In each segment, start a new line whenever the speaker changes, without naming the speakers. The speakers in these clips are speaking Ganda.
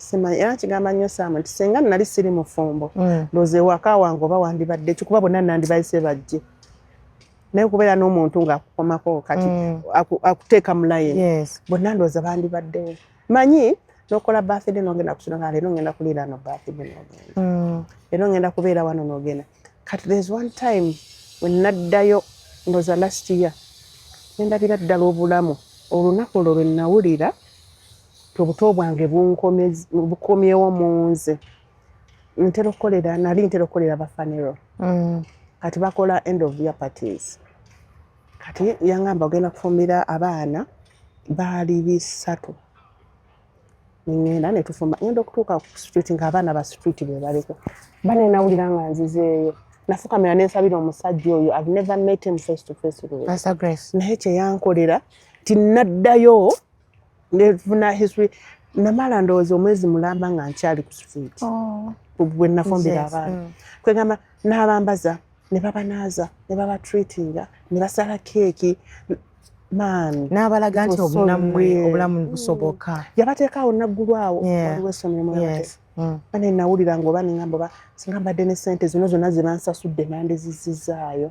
Sima ya kigamba nnyo Sam nti singa nali siri mufumbo ndoze waka wange oba wandibadde kikuba bonna nandibayise bajje naye kubeera n'omuntu ng'akukomako kati akuteeka mu layini bonna ndowooza bandibaddewo manyi n'okola birthday n'ogenda kusula nga leero ngenda kuliira no birthday n'ogenda leero ngenda kubeera wano n'ogenda kati there's one time when naddayo ndowooza last year nendabira ddala obulamu olunaku olwo lwe nawulira obuto bwange bukomyewo mu nze nali ntera okukolera bafanero kati bakola end of year parties kati yangamba ogenda kufumbira abaana baali 3 ngenda ne tufumba ngenda okutuuka ku street ng'abaana ba street be baliko bane nawulira nga nzizeeyo nafukamira n'ensabira omusajja oyo I've never met him face to face
Pastor Grace
naye kye yankolera tinaddayo nefuna history namala ndowooza omwezi mulamba nga nkyali ku street bwe nafumbira abaana kwegamba n'abambaza ne babanaaza ne babatreatinga ne basala keeki man
n'abalaga nti obulamu busoboka
yabateekaawo naggulu awo waliwo essomero bane nawulira ng'oba ningamba oba singa mbadde ne ssente zino zonna ze bansasudde nandizizizaayo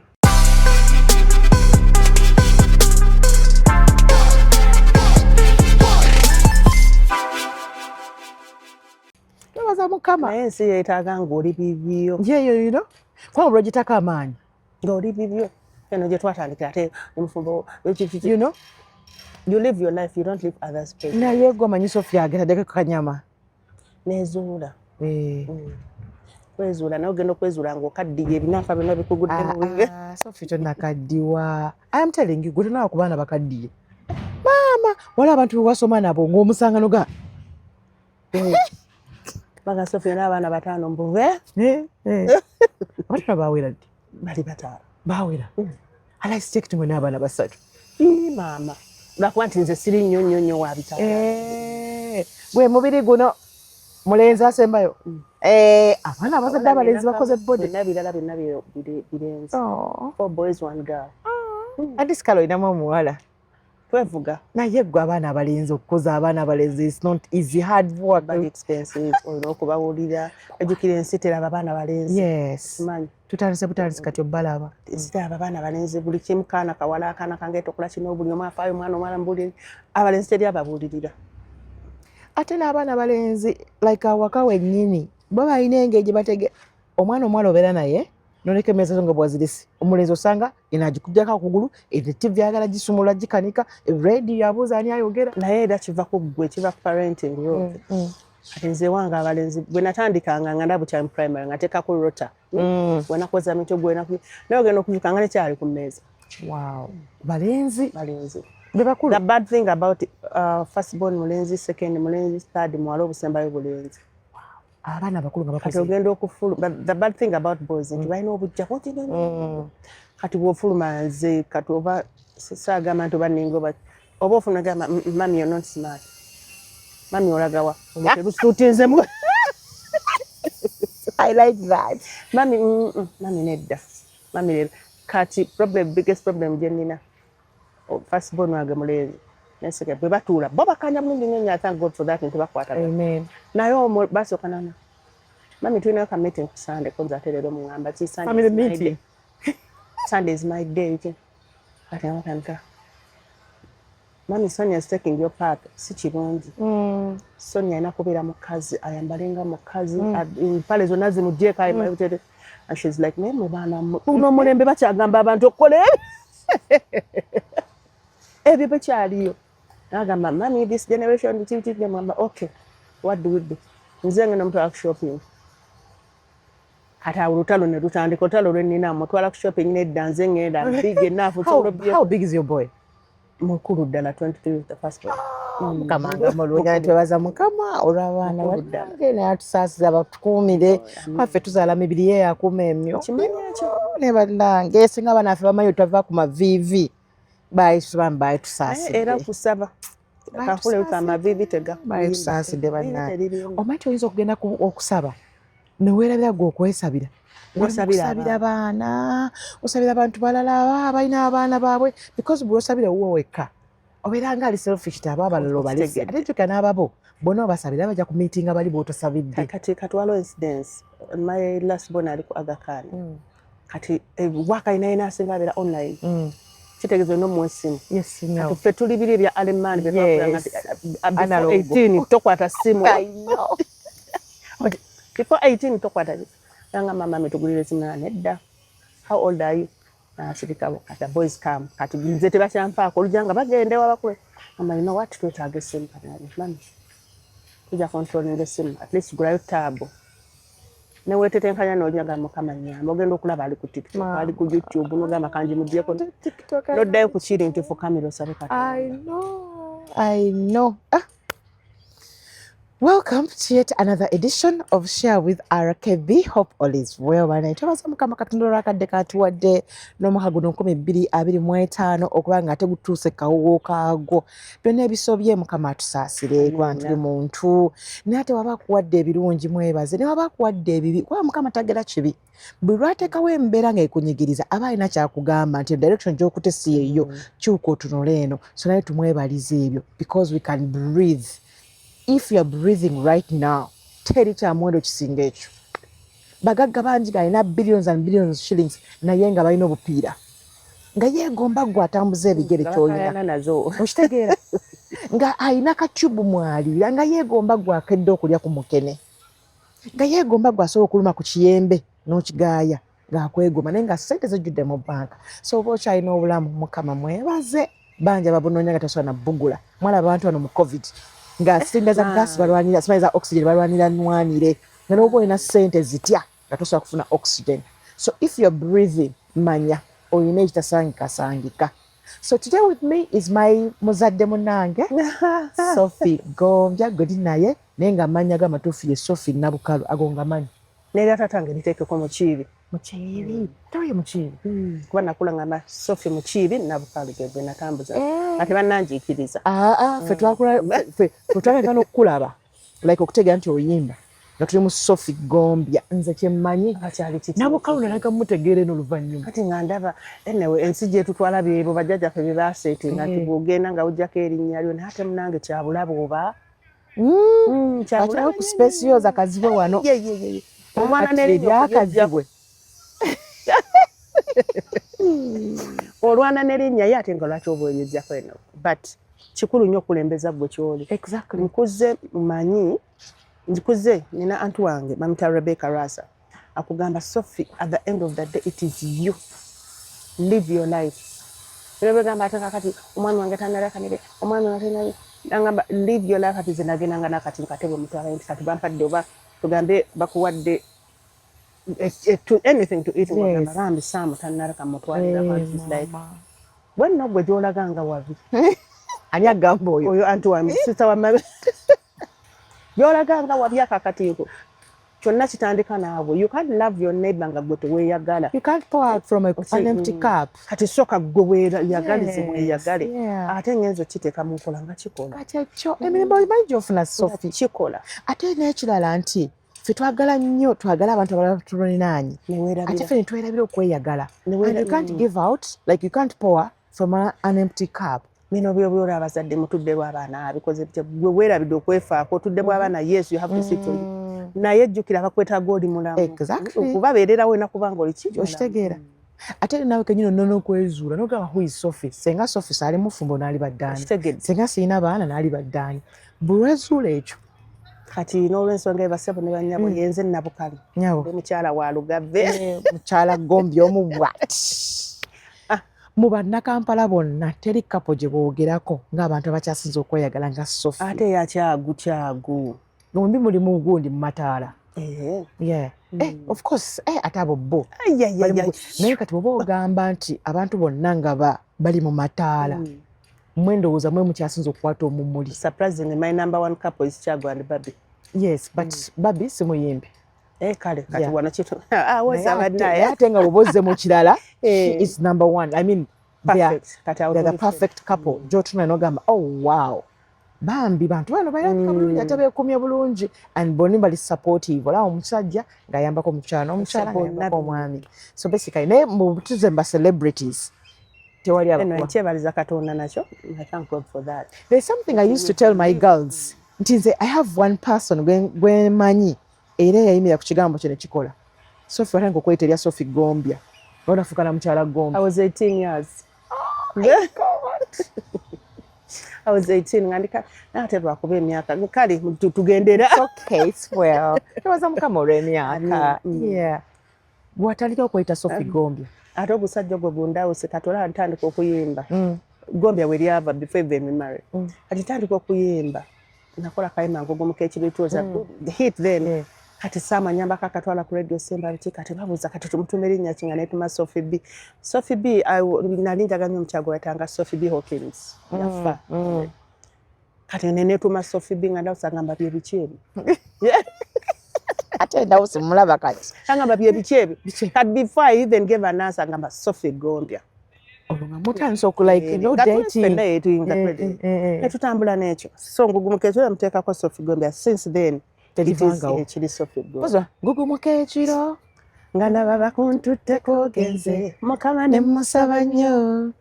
tobaza mukama
naye ensi yeetaaga ng'oli bibyo
yeyo kuba olwogitako amaanyi
ng'oli bibyo eno gye twatandikira ate omufumbo you live your life you don't live others pain
naye gwe amanyi Sophia ageraddeko kanyama
nezuula kwezuula naye ogenda okwezuula ng'okaddiye ebinafa byonna bikugudde mu bibe
Sophie tonnakaddiwa I am telling you gwe tonawa ku baana bakaddiye maama waliwo abantu bewasoma nabo ng'omusangano ga
baga Sophie n'abaana 5 mbuve
abatana baawera ddi
bali 5
baawera alaisitekiti mwe n'abaana 3
maama lwakuba nti nze siri nnyo wa bitala
gwe mubiri guno mulenzi asembayo abaana abazadde abalenzi bakoze body
birala byonna birenze 4 boys 1 girl
ati sikala olinamu omuwala
twevuga
naye gwe abaana abalenzi okukoza abaana abalenzi is not easy hard work
but expensive olina okubawulira ejjukira ensi teraba abaana balenzi
manyi tutandise butandisi kati obbalaba
siteraba abaana balenzi buli kimu kaana kawala akaana kange tokola kino buli omu afaayo omwana omwana mbuliri abalenzi teri ababulirira
ate n'abaana balenzi like awaka wennyini bo balina engeri gye batege omwana omuwala obeera naye noleka emmeeza zo nga bwazirisi omulenzi osanga eno agikubyako akugulu eno TV ayagala gisumula gikanika radio abuuza ani ayogera
naye era kiva ku ggwe kiva ku parenting yote ati nze wange abalenzi bwe natandikanga nga ndaba bukyali mu primary nga teekako rota wenakoza mityo naye ogenda okuzuka nga nekyali ku mmeeza
balenzi
bebakulu the bad thing about first born mulenzi second mulenzi third muwala obusembayo bulenzi
abaana abakulu nga
kati ogenda okufuluma the bad thing about boys nti balina obujja kati bw'ofuluma nze kati oba saagamba nti oba ninga oba ofuna gamba mami you're not smart mami olagawa tebusuutinzemu
I like that
mami nedda mami lero kati biggest problem gye nnina first born wange mulenzi neseke bwe batuula bo bakanja bulungi nnyo thank God for that nti bakwatagana naye basooka nana mami tulinayo ka meeting ku Sunday ko nzate leero mungamba ki
family meeting
Sunday is my day kati amatandika mami Sonia is taking your part si kirungi Sonia alina kubeera mukazi ayambalenga mukazi empale zonna zimugyeko and she's like naye mubaana n'omulembe bakyagamba abantu okukola ebyo bekyaliyo nagamba mami this generation ngamba okay what do we do nze ngenda mutwala ku shopping kati awo olutalo ne lutandika olutalo lwenina mutwala ku shopping nedda nze ngenda big enough
how big is your boy
mukulu ddala 23 the first boy
mukama ngamalungi twebaza mukama olw'abaana bange naye atusaasiza batukuumire waffe tuzaala mibiri ye yakuuma emyo ne bannange singa abaana ffe bamanyi tutava ku maviivi bayitusaaside
era kusaba kakule amaviivi
bayitusaaside bannange omanyi oyinza okugenda okusaba neweerabira gwe okwesabira osabira baana osabira abantu balala abalina abaana baabwe because bw'osabira wuwo wekka obeera nga ali selfish aba abalala obalese ate kyuka n'ababo bonna basabira bajja ku meeting abali b'otosabidde.
Kati katwalo incidents my last born ali ku Aga Khan kati waka ina asinga abera online kitegezo no mwesimu
yes no
ffe tuli biri bya alemani bye
yes.
Analog 18 tokwata simu
I know.
before 18 tokwata yanga mama metugulire simu na nedda how old are you sirika kata boys come kati nze tebachampa ko lujanga bagende wabakwe mama you know what twetaaga simu kati mama tuja controlling the sim at least gulayo tab ne wetetenkanya n'olyaga mukama nyamba ogenda okulaba ali ku TikTok ali ku YouTube n'ogamba kanji mugyeko TikTok n'oddayo ku kiri nti fukamira osabe kati
I know. Welcome to yet another edition of Share with RKB. Hope all is well. Bana itobaza mukama katonda olwakadde katuwadde n'omwaka guno 2025 okuba nga ate gutuuse kawuwo kaago. Byonna ebisobye mukama atusaasire gwantu muntu. N'ate waba akuwadde ebirungi mwebaze ne waba akuwadde ebibi kuba mukama tagera kibi. Bwe lwateekawo embeera ng'ekunyigiriza aba alina kyakugamba nti direction gy'okutte si yeeyo kyuka otunule eno so naye tumwebalize ebyo because we can breathe. If you are breathing right now, teri kya mwendo kisinga ekyo. Bagagga bangi galina billions and billions of shillings naye nga balina obupiira. Nga yeegomba gwe atambuza ebigere ky'olina. Okitegeera? Nga alina kacubu mwaliira nga yeegomba gwe akedde okulya ku mukene. Nga yeegomba gwe asobola okuluma ku kiyembe n'okigaaya ng'akwegoma naye nga ssente zijjudde mu banka. So oba okyalina obulamu mukama mwebaze. Bangi ababunoonya nga tasobola na bbugula. Mwalaba abantu bano mu COVID. Nga silinda za gas balwanira simanyi za oxygen balwanira nwanire nga n'oba olina ssente zitya nga tosobola kufuna oxygen. So if you're breathing manya olina ekitasangikasangika. So today with me is my muzadde munange Sophie Gombya godi naye naye nga amanya gamatuufu ye Sophie Nabukalu agonga manyi
neera tatange liteekeko mukiibi
toye mukiibi
kuba nakula ngamba Sophie mukiibi Nabukalu gwe natambuza ate bannanjiikiriza
ffe twagala okukulaba like okutegeera nti oyimba nga tuli mu Sophie Gombya nze kyemmanyi Nabukalu nalaga mutegeere n'oluvannyuma
kati nga ndaba anyway ensi gyetutwala byebo bajjajjaffe bye baaseetinga nti bw'ogenda nga ojjako erinnya lyo naye ate munange kyabulabe oba
kyabulabe ku specials akazibe wano
omwana n'erinnya olwana n'erinnya ye ate nga lwaki obwenyezako eno but kikulu nnyo okulembeza gwe kyoli nkuze manyi nkuze nina antu wange mamita Rebecca Rasa akugamba Sophie at the end of the day it is you live your life gamba ataka kati omwana wange tanalakanire omwana wange ngamba live your life ati zinagenda nakati nkatebwe mutwala nti kati bampadde oba tugambe bakuwadde anything to eat ngamba bambi Sam tanalaka mutwalira kwanti like wenno gwe gyolaganga wabi
ani agamba
oyo antu wa sister wa mabe gyolaganga wabi akakatiiko kyonna kitandika naawe you can't love your neighbor nga gwe teweeyagala
you can't pour out from an empty cup
kati soka gwe weeyagalize weeyagale ate ngenzo kiteeka mu nkola nga kikola
kati ekyo emirimu omanyi gy'ofuna Sophie
kikola
ate n'ekirala nti ffe twagala nnyo twagala abantu abalala tulinaanye ate ffe ne twerabira okweyagala and you can't give out like you can't pour from an empty cup.
Bino byobyola abazadde mutudde lw'abaana abikoze bitya gwe weerabidde okwefaako otudde bw'abaana yes you have to sit on naye jjukira bakwetaaga oli mulamu okuba beererawo enakubanga oli ki
okitegeera ate nawe kenyini nnono okwezuula n'ogamba who is Sophie senga Sophie saali mufumbo n'ali baddaani senga sirina baana n'ali baddaani bulwezuula ekyo
kati n'olwensonga ebasebo ne bannyabo yenze Nabukalu
nyabo
mukyala wa Lugave
mukyala Gombya omubwati mu bannakampala bonna teri kapo gye boogerako ng'abantu abakyasinze okweyagala nga Sophie
ate yakyagu
nombi mulimu gundi mu Mataala of course ate abo bo naye kati bwoba ogamba nti abantu bonna nga bali mu Mataala mmwe ndowooza mwe mukyasinze okukwata omumuli
surprisingly my number one couple is Kyagu and Babi
yes but Babi si muyimbi
kale kati wano kitu
ate nga bw'ozze mu kirala she is number one I mean they're the perfect couple gy'otuna n'ogamba oh wow bambi bantu bano bayambika bulungi ate beekumye bulungi and bonni bali supportive olaba omusajja ng'ayambako omukyala n'omukyala ng'ayambako omwami so basically naye mu butuze mba celebrities tewali abakuwa
kyebaliza Katonda nakyo I thank God for that.
There's something I used to tell my girls nti nze I have one person gwe manyi era yayimira ku kigambo kino kikola Sophie watandika okweta erya Sophie Gombya onafuuka na mukyala Gombya.
I was 18 years. I was 18 ngandika naterwa kuba emyaka kale tugendera.
Okay, well. Tewaza mukama olw'emyaka. Yeah. Bw'atandika okweta Sophie Gombya.
Ate obusajja obwo bundawuse katola ntandika okuyimba. Gombya we lyava before even married. Kati tandika okuyimba. Nakola kayima ngogomuka ekibituuza hit then. Kati sama nyamba kakatwala ku radio semba biti kati babuza kati tumutumira erinnya kinga netuma Sophie B. Sophie B nalinjaganya omukyago yatanga Sophie B Hawkins. Yafa. Kati netuma Sophie B nga ndawusa ngamba bye bikyebe.
Ate ndawusa mulaba kati.
Ngamba bye bikyebe. Kati before I even gave an answer ngamba Sophie Gombya.
Mutandise like no dating.
Netutambula n'ekyo. So ngugumuka ekyo muteekako Sophie Gombya. Since then ekiri Sophie Gombya.
Ngugumuka ekiro
nga ndaba bakuntutteko genze mukama ne musaba nnyo.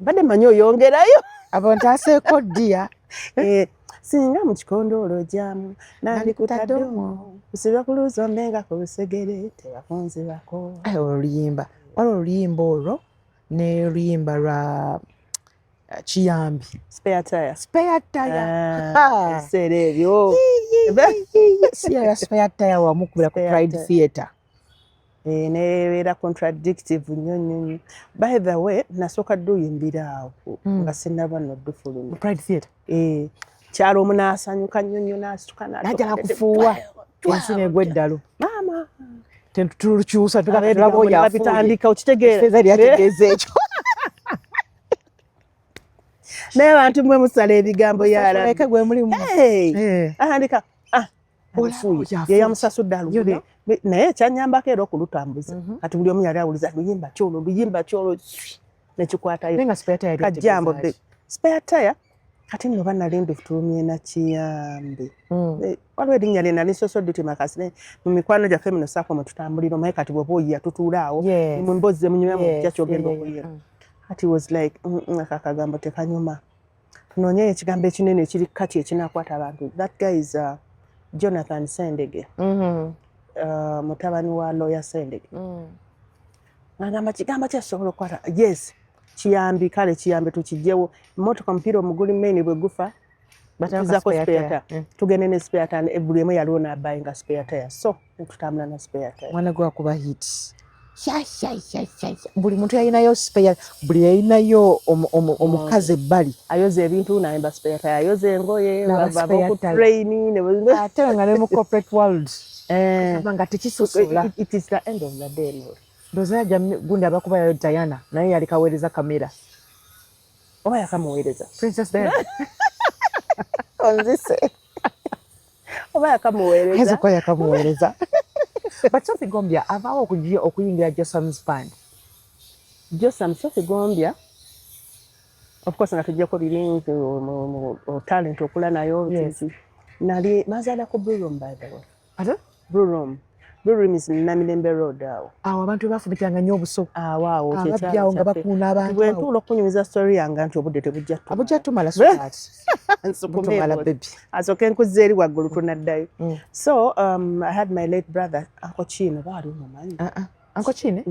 Badde manyi oyongerayo.
Abontaseeko ddiya.
Singa mu kikondoolo gyamu nandikutaddeomu kusiba ku luzombe nga ku lusegere tebakunzibako.
Oluyimba waliwo oluyimba olwo n'oluyimba lwa Kiyambi.
Spare tire.
Ebiseera
ebyo.
Siya Spare tire wamukubira ku Pride Theatre.
Nebeera contradictive nnyo. By the way, nasooka dde oyimbira awo nga sinnaba noddufu luno.
Pride Theatre.
Kyalo munaasanyuka nnyo n'asituka
n'ajala kufuuwa ensi n'egwa eddalo. Maama. Tetulukyusa tulaba oyo afuuye.
Bitandika okitegeera.
Feeza lyategeeza ekyo.
Naye abantu mwe musala ebigambo yala.
Eka gwe mulimu.
Andika ofuuye ye yamusasudde alugude. Naye kyanyambako era okulutambuza. Kati buli omu yali awuliza luyimba kyolwo nekikwatayo.
Nenga Spare tire
kajambo de. Spare tire kati nno bannalindi tulumye na Kiyambi. Waliwo erinnya lye nali nsosodde makasi mu mikwano gyaffe mino saako mwe tutambulira omaye kati bw'oba oyiya tutuula awo mumboze munywemu kya kyogenda okuyira. Kati was like akagambo tekanyuma. Tunoonye ekigambo ekinene ekiri kati ekinakwata abantu. That guy is Jonathan Sendege. Mutabani wa lawyer Sendege. Ngamba kigambo kyasobola okukwata. Yes. Kiyambi kale Kiyambi tukijjewo motoka mpira omuguli main bwe gufa batanga spare tire. Tugende ne spare tire buli emu yaliwo n'abayinga spare tire. So tutambula na spare tire.
Mwana gwa kuba hit. Buli muntu yalinayo spare, buli yalinayo omukazi ebbali
ayoza ebintu n'ayimba spare tire, ayoza engoye bava ku train ne
ate nga ne mu corporate world nga tekisosola.
It is the end of the day.
Ndoza gundi abakuba yayo Diana naye yali kaweereza kamera.
Oba yakamuweereza
Princess Diana.
Onzise. Oba yakamuweereza.
Hezo kwa yakamuweereza. But Sophie Gombya avaawo okuyingira Josam's Band.
Sophie Gombya of course nga tujjako biringi talent okula nayo. Nali mazaala ku Blue Room by the way.
Ate?
Blue Room. Blue Room is Namilembe Road awo.
Awo abantu bafubitanga nnyo obuso.
Waawo
kyekyawo nga bakuuna abantu.
Bwe ntuula okunyumiza story yange nti obudde tebujja tumala.
Abujja tumala sweetheart.
Tumala baby. Asooke nkuzza eri waggulu tunaddayo. So I had my late brother Uncle Chino baali mumanyi.
Uncle Chine?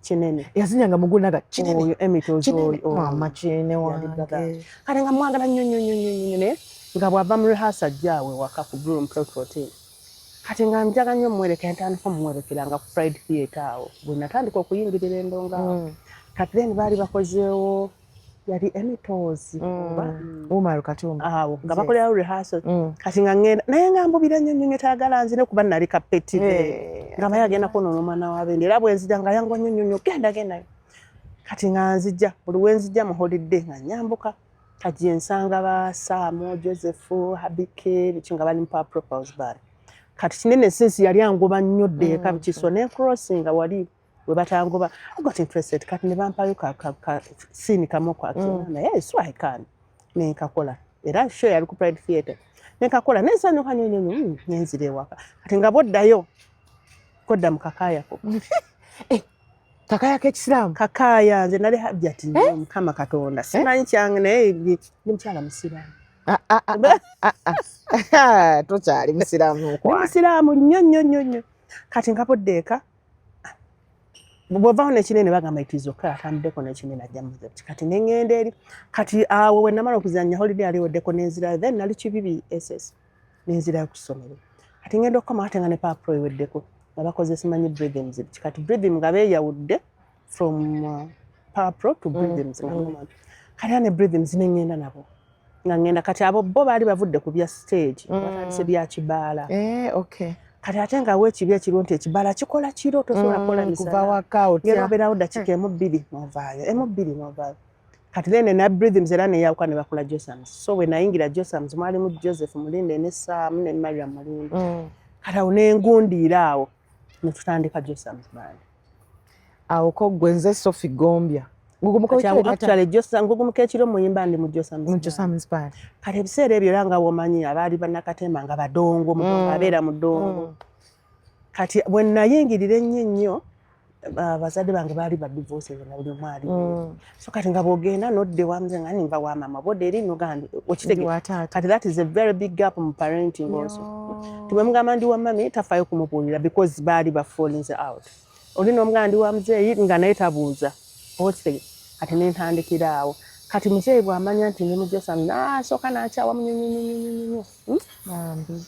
Kinene. Yazinyanga mugunaga Kinene.
Oyo emitozo
oyo. Mama Chine wange.
Kale nga mwagala nnyo ne nga bw'ava mu rehearsal ajjaawe waka ku Blue Room Plot 14. Kati nga njaga nnyo mwereka ntandika mumwerekeranga ku Pride Theatre awo. Bwe natandika okuyingirira endonga. Kati then baali bakozeewo yali emitozi.
Umar Katumba.
Awo nga bakolerawo rehearsal. Kati nga ngenda naye nga mbubira nnyo taagala nzine kuba nali kapeti. Nga baye agenda kwonoona omwana wa Bendi. Era bwe nzija nga yangwa nnyo gendayo. Kati nga nzija buli we nzija mu holiday nga nyambuka. Kati ensanga ba Samo, Joseph, Habike, nga bali mu Propose Bar. Kati Kinene since yali angoba nnyo ddeeka bikiso ne crossinga wali we batangoba. I got interested kati ne bampayo ka scene kamu kwa kina. Yes, I can. Ne nkakola. Era show yali ku Pride Theatre. Ne nkakola nesanyuka nnyo nenzire waka. Kati nga boddayo kodda mu kakaya ko.
Kakaya k'Ekisiraamu.
Kakaya nze nali hajjati Mukama Katonda. Simanyi kyange naye ndi mukyala Musiraamu.
tokyali musiraamu
musiraamu nnyo kati nkabudde eka bw'ovaawo n'ekinene bagamba itizoka atambuddeko n'ekinene ajja muzeti kati neŋŋenda eri kati awo we namala okuzannya holiday aliwoddeko n'enzirayo then nali kibibi ss n'enzirayo ku ssomero kati ngenda okukoma ate nga ne paapuro eweddeko nga bakoze simanyi breathings kati breathing nga beeyawudde from paapuro to breathings kati ane breathings neŋŋenda nabo nga ŋŋenda kati abo bo baali bavudde ku bya stage batandise bya kibaala kati ate nga weekibi ekiriwo nti ekibaala kikola kiro tosobola kukola misalaobeerawo dakiika emu bbiri n'ovaayo kati then na breathings era neyawuka ne bakola josams so we nayingira josams mwalimu joseph mulinde ne saamu ne mariam mulinde kati awo nengundiira awo netutandika josams bandi
awo ko gwe nze Sophie Gombya
ngugumuka ekiro muyimba ndi mu josams band kati ebiseera ebyo era nga womanyi abaali bannakatemba nga badongo abeera mu ddongo kati bwe nayingirira ennyo bazadde bange baali badivorce na buli mwali so kati nga bwogenda nodde wamze nga nimba wa mama bodde eri nogandi kati that is a very big gap mu parenting also tibwe mugamba ndi wa mami tafayo kumubuulira because baali bafalling out oli n'omugamba ndi wa muzeeyi nga naye tabuuza okitege kati nentandikira awo kati muzeeyi bw'amanya nti ndi mu josams sooka n'akyawa munyonyonyonyo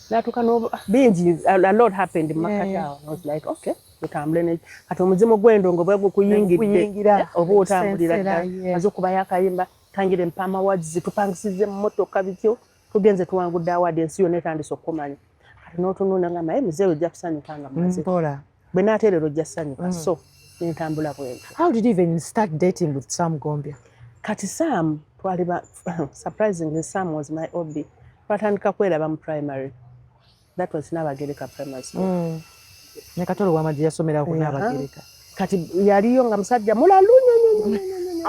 natuuka bingi a lot happened mu makati awo I was like okay tutambule kati omuzimu gw'endongo bwe gukuyingidde oba otambulira ddala maze okubayo akayimba tangire mpama wads tupangisize mu mmotoka bityo tugenze tuwangudde awaadi ensi yonna etandise okukumanya kati n'otunuuna ngamba ye muzeeyi ojja kusanyuka nga maze bwe naateerera ojja kusanyuka so nentambula bwentyo.
How did you even start dating with Sam Gombya?
Kati Sam twaliba surprisingly Sam was my hobby. Twatandika kweraba mu primary. That was Nabagereka primary school.
Ne Katolo w'amagye yasomera ku Nabagereka.
Kati yaliyo nga musajja mulalu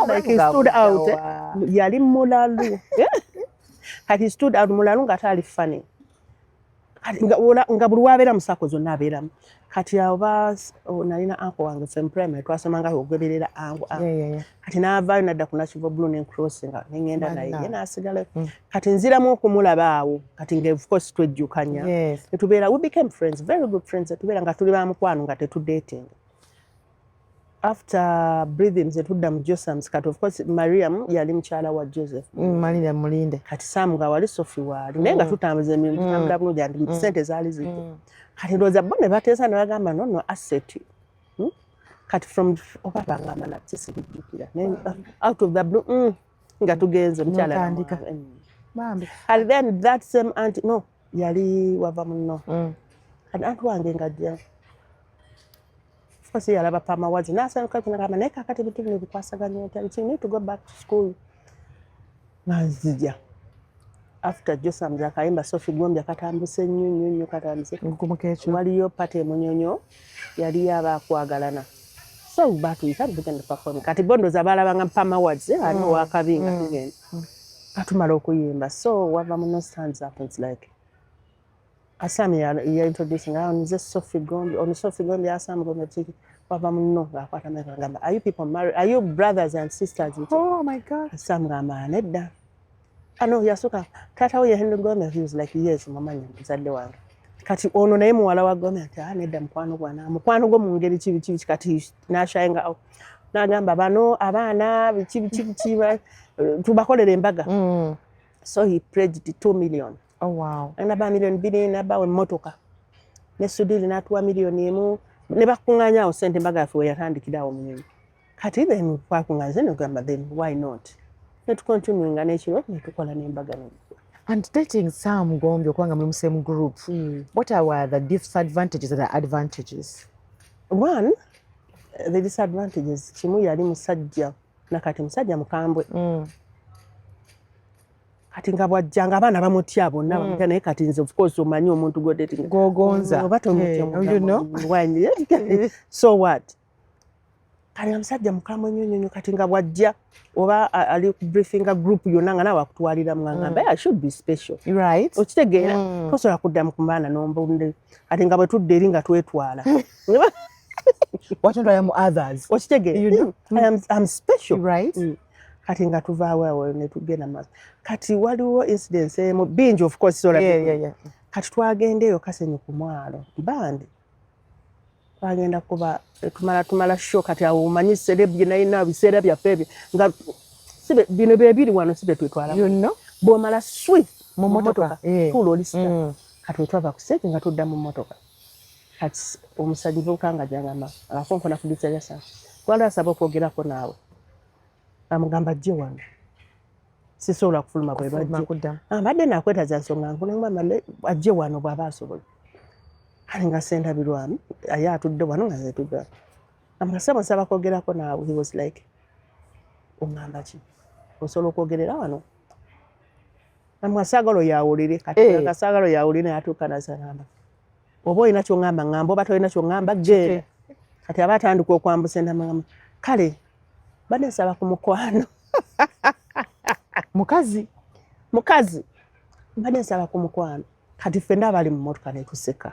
like he stood out. Yali mulalu. Kati he stood out mulalu nga atali funny. Kati nga buli wabeera mu sako zonna abeeramu. Kati awo nalina anko wange fem primary twasomanga okugoberera ango kati n'avaayo nadda ku Nakivo Blue n'encrossinga neŋŋenda naye ye n'asigala kati nziramu okumulaba awo kati nga of course twejjukanya netubeera we became friends very good friends tubeera nga tuli bamukwano nga tetudatinga after breathings etudda mu josams kati of course Mariam yali mukyala wa Joseph
Mariam Mulinde
kati Sam nga wali Sophie waali naye nga tutambuza emirimu tutambula bulungi andi ssente zaali zityo kati ndowooza bo ne bateesa ne bagamba no asset kati from oba bagamba nati sibijjukira out of the blue nga tugenze mukyala kati then that same auntie no yali wava muno kati anti wange ngajja Kasi yalaba pama wazi nasanuka tunagamba naye kakati ebintu bino bikwasaganya otya you need to go back to school nazija after Josams akayimba Sophie Gombya katambuse nnyo katambuse waliyo pate munyonyo yali yabakwagalana so batuyita tugenda perform kati bondo zabalabanga pama wazi ani wakabinga tugenda katumala okuyimba so wava muno stands up it's like Asami ya introducing nze Sophie Gombya on Sophie Gombya Asami Gombya tiki wava muno ngakwata ngamba are you people married are you brothers and sisters
oh my god
Asami ngamba nedda ano yasuka tata we Henry Gombya he was like yes mama nzadde wange kati ono naye muwala wa Gombya ati nedda mukwano gwo mu ngeri kibi kati nashayenga nagamba bano abaana bikibi tubakolera embaga so he pledged 2 million.
Oh wow.
Naba million bili naba emmotoka. Ne sudili natuwa million emu ne bakunganya awo sente mbaga yafe yatandikira awo munyonyi. Kati then kwakungaze ne gamba then why not? Ne tukontinue nga n'ekiro ne tukola n'embaga ne.
And dating Sam Gombya kwanga mu same group. What are the disadvantages and the advantages?
One, the disadvantages kimu yali musajja nakati musajja mukambwe. Kati nga bwajjanga abaana bamutya bonna bamutya naye kati nze of course omanyi omuntu go dating
gogonza
you know so what kali musajja mukambwe nnyo kati nga bwajja oba ali ku briefing group yonna nga nawe akutwalira mugamba I should be special
right
okitegeera tosobola kudda mu kumbaana n'ombunde kati nga bwe tudde eri nga twetwala
what I am others
okitegeera I'm special
right
kati nga tuvaawo awo ne tugenda maaso kati waliwo incidence emu bingi of course kati twagendeeyo Kasenyi ku mwalo bandi twagenda kuba tumala show kati awo omanyi celeb nayina biseera byaffe ebyo nga bino bebiri wano sibe twetwala bw'omala swi mu motoka tuula olisita kati twava ku stage nga tudda mu motoka kati omusajja bukanga jangama akonkona kudisaya sana twala asaba okwogerako naawe amugamba jje wano sisobola kufuluma bwe bajje mbadde nakwetaza nsonga nkulu ajje wano bw'aba asobola ali nga sendabirwami aye atudde wano nga zetudda amusaba nsaba kwogerako naawe he was like ongamba ki osobola okwogerera wano amasagalo yawulire kati akasagalo yawulire atuuka nasagamba oba olina kyongamba ngamba oba tolina kyongamba genda kati aba atandika okwambusa endamagamba kale badde nsaba ku mukwano mukazi badde nsaba ku mukwano kati ffenna abali mu motoka netuseka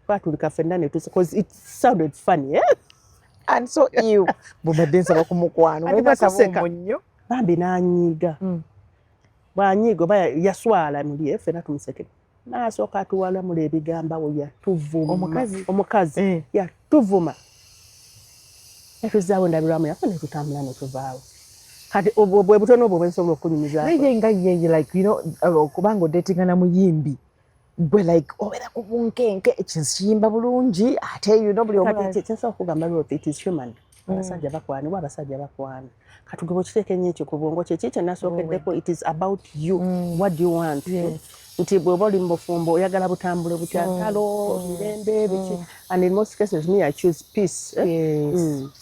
twatulika ffenna netuseka because it sounded funny
and so you badde nsaba ku mukwano nnyo
bambi n'anyiiga bw'anyiiga oba yaswala muli ffenna tumusekere n'asooka atuwalamula ebigambo awo yatuvuma omukazi yatuvuma netuzaawo ndabirwamu yafa netutambula netuvaawo kati bwe butono obwo bwensobola okunyumiza
naye nga ye like you know kubanga odetingana muyimbi gwe like obeera ku bunkenke ekizimba bulungi ate you know buli omuntu
kyensobola okugamba lwoti it is human abasajja bakwanibwa abasajja bakwana kati gwe bwekiteeka ennyo ekyo ku bwongo kyeki kyenasookeddeko it is about you what do you want nti bw'oba oli mu bufumbo oyagala butambule butyakalo mirembe biki and in most cases me I choose peace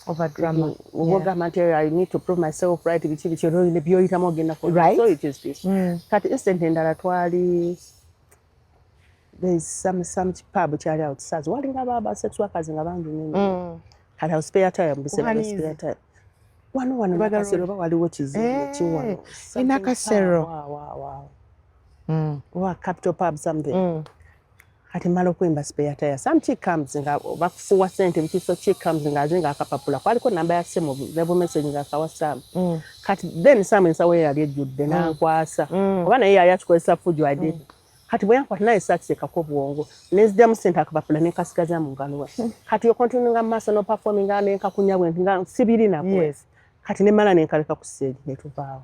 over drama
ogamba nti I need to prove myself right biki byoyitamu ogenda so it is peace kati instant endala twali there is some pub kyali awo kisazi walinga abasexual workers nga bangi nnyo kati awo spare time mbisera spare time wano nakasero oba waliwo kizibu kiwano
inakasero
wa capital pub something kati mala okwimba spare tire some chick comes nga bakufuwa sente bikiso chick comes nga azinga akapapula kwaliko namba ya simu level message nga kawa Sam kati then Sam nsawe yali ejjudde nankwasa oba naye yayakikozesa fujo ade kati bwe yankwata naye sakisekako bwongo neziddamu sente akapapula nekasigaza mu ngalo kati yo continuinga maaso no performing nenkakunya bwe nga sibiri nakwe kati nemala nenkaleka ku stage netuvaawo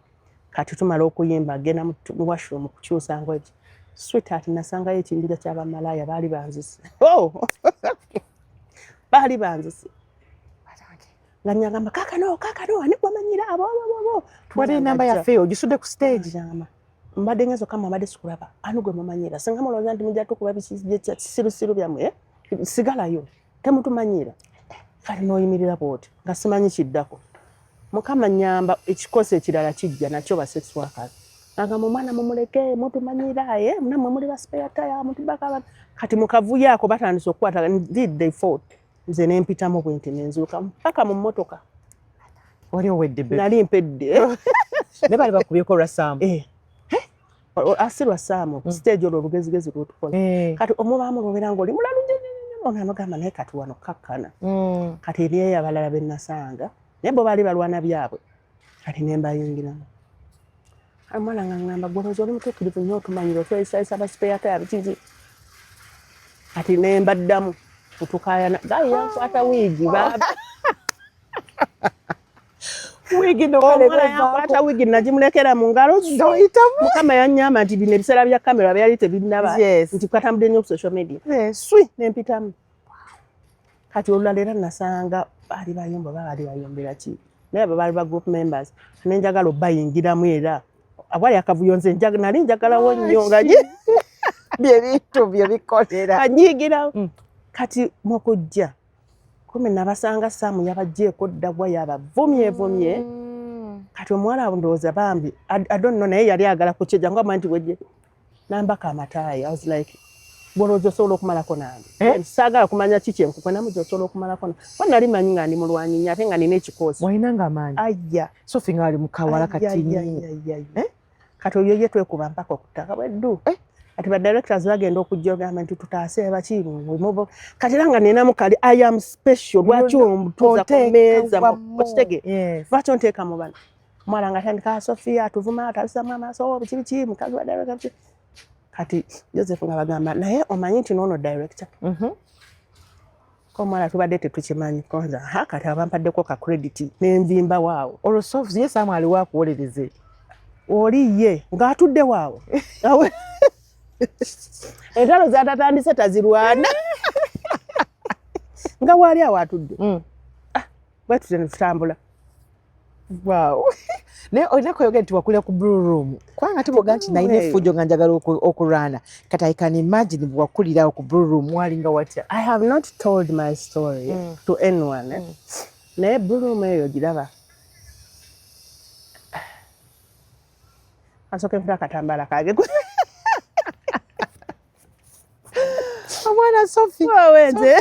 kati tumala okuyimba agenda mu washroom kukyusa ngweji sweetheart nasangayo ekibinja ky'abamalaya baali banzise baali banzise nga nyagamba kakano ani gwamanyira abo
twali namba yaffe ogisudde ku stage
mbadde ngezo kama mbadde sikulaba ani gwe mumanyira singa mulowooza nti mujja tukuba bisirusiru byammwe sigalayo temutumanyira kati n'oyimirira bwoti nga simanyi kiddako Mukama nyamba ekikosi ekirala kijja nakyo ba sex workers agamba omwana mumuleke mutumanyira namwe muli ba spare tire mutubaka kati mukavuyo ako batandise okukwata did they fought nze nempitamu bwenti nenzuuka mpaka mu mmotoka
wali owedde
nali mpedde
ne bali bakubyeko lwa Saamu
asirwa Saamu ku stage olwo olugezigezi lwotukola kati omubaamu lwobeera ng'oli mulalu onanogamba naye kati wano kakkana kati eriyo abalala bennasanga naye bo baali balwana byabwe kati ne mbayingiramu amala nga ngamba gwonoza oli mutuukirivu nnyo otumanyira otweyisayisa basipea taya bikiki kati ne mbaddamu kutukayana gayi yankwata wiigi omwana yankwata wiigi nagimulekera mu ngalo Mukama yannyamba nti bino ebiseera bya kamera byali tebinnaba nti katambudde nnyo ku social media swi nempitamu kati olulala era nasanga baali bayomba baali bayombera ki naye abo baali ba group members nenjagala obbayingiramu era abali akavuyo nze nali njagalawo nnyo nga
byebintu bye bikolera
anyiigirawo kati mukujja kumi nabasanga Saamu yabajjeeko ddagwa yabavumye kati omuwala ndowooza bambi I don't know naye yali agala kukyejja nga nti wejje nambaka amataayi I was like bwolowooza osobola okumalako nange saagala kumanya kiki enkukwe namuja osobola okumalako nange kuba nali manyi nga ndi mulwanyi nnyo ate nga nina ekikoosi
walinanga amaanyi
ayya
Sophie nga wali mukawala kati
kati oyo ye twekuba mpaka okuttaka bweddu kati ba directors bagenda okujja ogamba nti tutaase bakiringo kati era nga ninamu kali I am special lwaki omutuuza ku mmeeza mukitege lwaki onteeka mu bano Omwana nga atandika Sofia atuvuma atabisamu amaaso biki mukazi wa director. Kati Joseph nga bagamba naye omanyi nti n'ono director. Ko mwana tubadde tetukimanyi konza kati abampaddeko ka credit n'envimba waawo.
Olwo Sophie ye Samuel aliwo akuwolereze.
Oli ye ng'atudde waawo. Entalo zaatatandise tazirwana. Nga wali awo atudde. Bwetute ne tutambula.
Wow. Naye olina kweyogera nti wakulira ku Blue Room. Kubanga teboga nti nalina effujjo nga njagala okulwana. Kati I can imagine bwe wakulirawo ku Blue Room walinga watya.
I have not told my story to anyone. Naye Blue Room eyo giraba. Asooka nfuna akatambaala kaage.
Omwana Sophie.
Wawenze.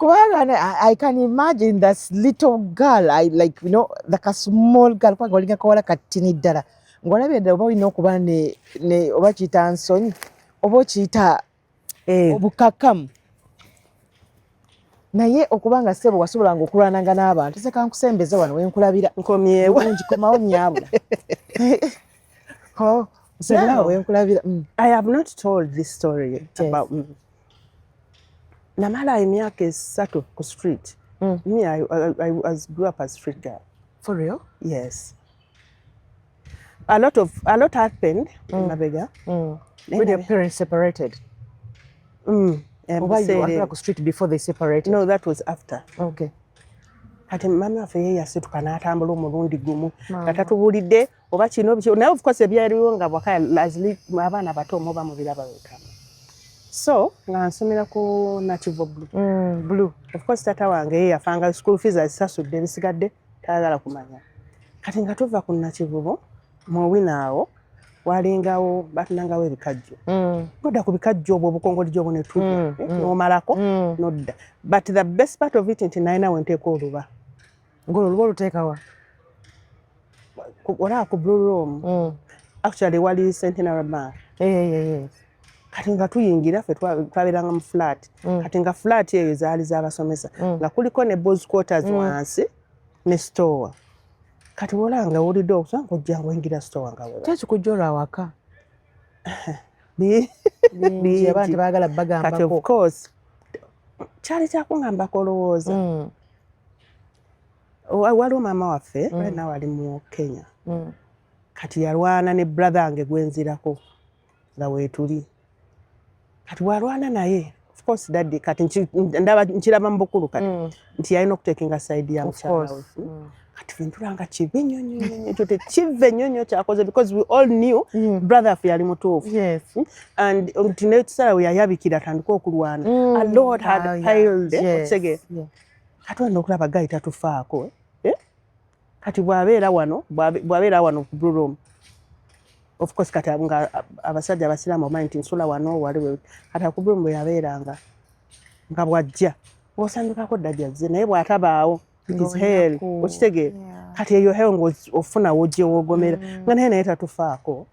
I can imagine this little girl, like, you know, like a small girl, kwa golinga kawala katini ddala. Ngolabye ddala oba olina okuba ne oba kiyita nsonyi, oba kiyita obukakamu. Naye okubanga ssebo wasobolanga okulwananga n'abantu, se kankusembeze wano we nkulabira.
Nkomyewo.
Ngikomawo nnyabula. Oh,
no.
we nkulabira.
I have not told this story about me. Namala emyaka esatu ku street. Me, I grew up as street girl.
For real?
Yes. A lot happened in Mabega.
When your parents separated?
And
or you were on the street before they separated?
No, that was after.
Okay.
Ati mama waffe ye yasituka n'atambula omulundi gumu nga tatubuulidde oba kino biki naye of course ebyaliwo nga bwaka largely abaana bato omuba mu biraba wetama. So nga nsomera ku Nakivo Blue. Of course tata wange ye yafanga school fees azisasudde ebisigadde tayagala kumanya. Kati nga tuva ku Nakivubo mu winaawo walingawo batunangawo ebikajjo. Nodda ku bikajjo obwo obukongollijjo obwo ne tulya n'omalako nodda. But the best part of it nti nalina we nteeka oluba.
Ng'oluba oluteeka wa?
Olaba ku Blue Room. Actually wali Centenary Bank.
Yes.
Kati nga tuyingira ffe twabeeranga mu flat. Kati nga flat eyo zaali z'abasomesa. Nga kuliko ne boys quarters wansi ne store. Kati wolanga wulidde okusanga ojjanga oyingira store nga wewe.
Kyaki kujja olwawaka? Abantu baagala bagambako.
Kati of course kyali kyakungambako olowooza. Waliwo maama waffe right now ali mu Kenya. Kati yalwana ne brother wange gwenzirako nga weetuli. Kati walwana naye of course daddy kati ndaba nkiraba mu bukulu kati nti yalina okutekinga side ya mukyala we. Kati fentulanga kibi nnyo nnyo kyote kive nnyo kyakoze because we all knew brother waffe yali mutuufu.
Yes.
And nti naye tusala we yayabikira atandika okulwana. A lot had piled. Kati wenda okulaba gayi tatufaako. Kati bw'abeera wano ku Blue Room. Of course kati abasajja abasiraamu omanyi nti nsula wano waliwo kati ku Blue Room bwe yabeeranga nga bw'ajja osandikako ddajja azze naye bw'atabaawo is hell okitegeera kati eyo hell ng'ofuna wojje woogomera nga naye tatufaako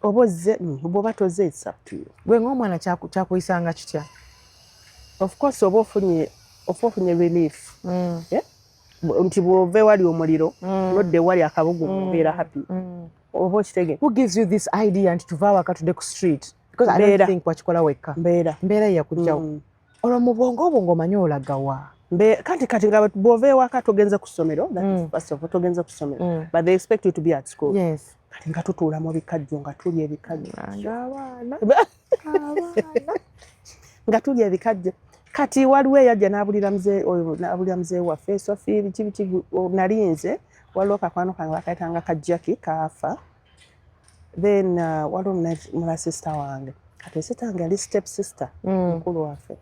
oba ozze bw'oba tozze it's up to you.
Gwe ng'omwana kyakuyisanga kitya?
Of course oba ofunye relief. Nti bw'ova ewali omuliro nodda ewali akabugu obeera happy. Oba okitegeera.
Who gives you this idea nti tuva awaka tudde ku street? Because I don't think wakikola wekka. Mbeera yakujjawo. Olwo mu bwongo obwo ng'omanyi olaga wa?
Kati nga bw'ova ewaka togenze ku ssomero. First of all togenze ku ssomero. But they expect you to be at school.
Yes.
Kati nga tutuula mu bikajjo nga tulya ebikajjo. Nga tulya ebikajjo. Kati waliwo eyajja n'abulira mzee waffe Sophie biki nalinze waliwo kakwano kange bakayitanga kajjaki kaafa. Then waliwo mula sister wange kati sister wange yali step sister mukulu waffe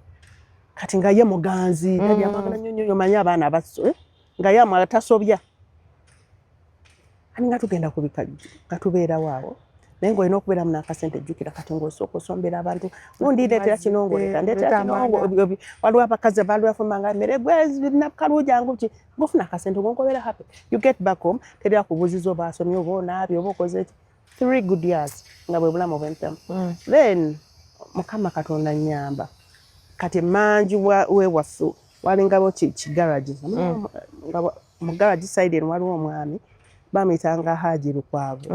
kati nga ye muganzi yamagana nnyo manyi abaana abaso nga ye amala tasobya ani nga tugenda ku bikajjo nga tubeerawo awo naye ng'olina okubeeramu n'akasente ejjukira kati ng'osooka osombera abantu nondireetera kino ng'oleeta ndeetera kino waliwo abakazi balwafumanga mmere gwezinakalujjangu ki ng'ofuna akasente ng'obeera happy you get back home terera kubuuziza oba asomye oba onaabye oba okoze 3 good years nga bwe bulamu obw'empyamu. Then Mukama Katonda nnyamba kati manji wewaffe walingabo kigaragi mu garagi side eno waliwo omwami bamitanga Haji Lukwago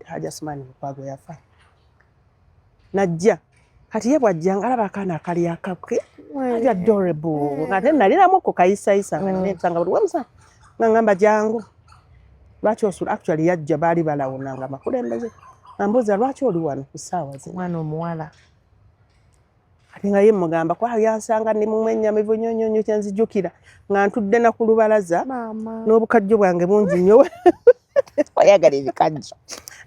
Haji Asmani Lukwago yafa najja kati ye bwajjanga alaba akaana akali akake ali adorable ngate naliramu ku kayisayisa nsanga buli wamusa ngamba jangu lwaki osula actually yajja baali balawunanga makulembeze ambuza lwaki oli wano ku ssaawa zino
mwana omuwala
kati nga ye mugamba kwa yansanga ndi mumwenya mivunyonyonyo kyanzijukira nga ntudde na ku lubalaza n'obukajjo bwange bungi nnyo
oyagala ebikajjo.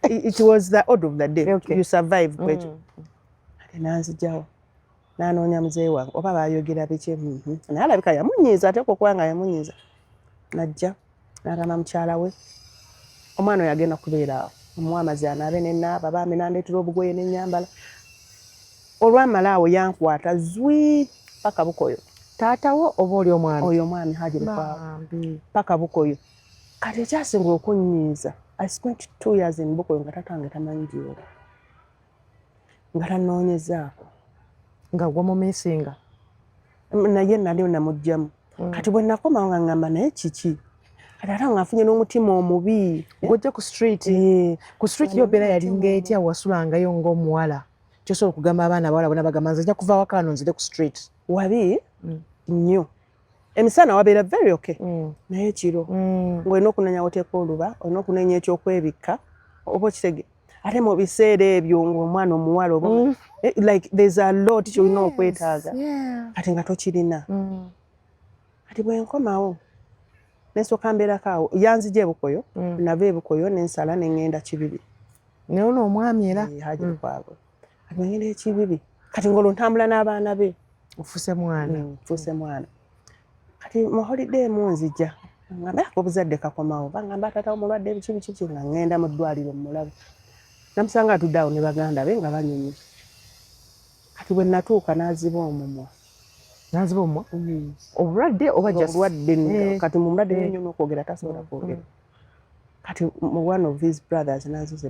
It was the order of the day. Okay. You survive kwejo ate nanzijawo nanoonya muzeeyi wange oba baayogera biki naye alabika yamunyiiza ate kokubanga yamunyiiza najja n'agamba mukyala we omwana oyo agenda kubeera awo omuwamazi anaabe nenaaba bambi nandeetera obugoye nenyambala olwamala awo yankwata zwi paka Bukoyo
taatawo oba oli omwana
oyo omwami Haji Lukwago paka Bukoyo kati ekyasinga okunyiiza I spent 2 years in Bukoyo nga tatange tamanyi gy'oli nga tanoonyezaako
nga gwe mumisinga
naye nali namugjamu kati bwe nakoma nga ngamba naye kiki kati ate nga nfunye n'omutima omubi
ng'ojja ku street ku street yo beera yalinga etya wasulangayo ng'omuwala kyosobola okugamba abaana abawala bonna bagamba nze nja kuva waka no nzire ku street
wabi nnyo emisana wabeera very okay naye ekiro ng'olina okunenya woteeka oluba olina okunenya ekyokwebikka oba okitege ate mu biseera ebyo ng'omwana omuwala oba like there's a lot kyolina okwetaaga kati nga tokirina kati bwe nkomawo nesooka mbeerako awo yanzija e Bukoyo nava e Bukoyo nensala neŋŋenda Kibibi
naye ono omwami era
Haji Lukwago kati ngenda ekibibi kati ng'olwo ntambula n'abaana be
ofuse mwana
kati mu holiday munzija ngamba obuzadde kakomawo bangamba taata omulwadde ebiki nga ngenda mu ddwaliro mulabe namusanga atudde awo ne baganda be nga banyumye kati bwe natuuka n'aziba omumwa
obulwadde oba
obulwadde kati mu mulwadde nnyo n'okwogera tasobola kwogera kati one of his brothers n'azize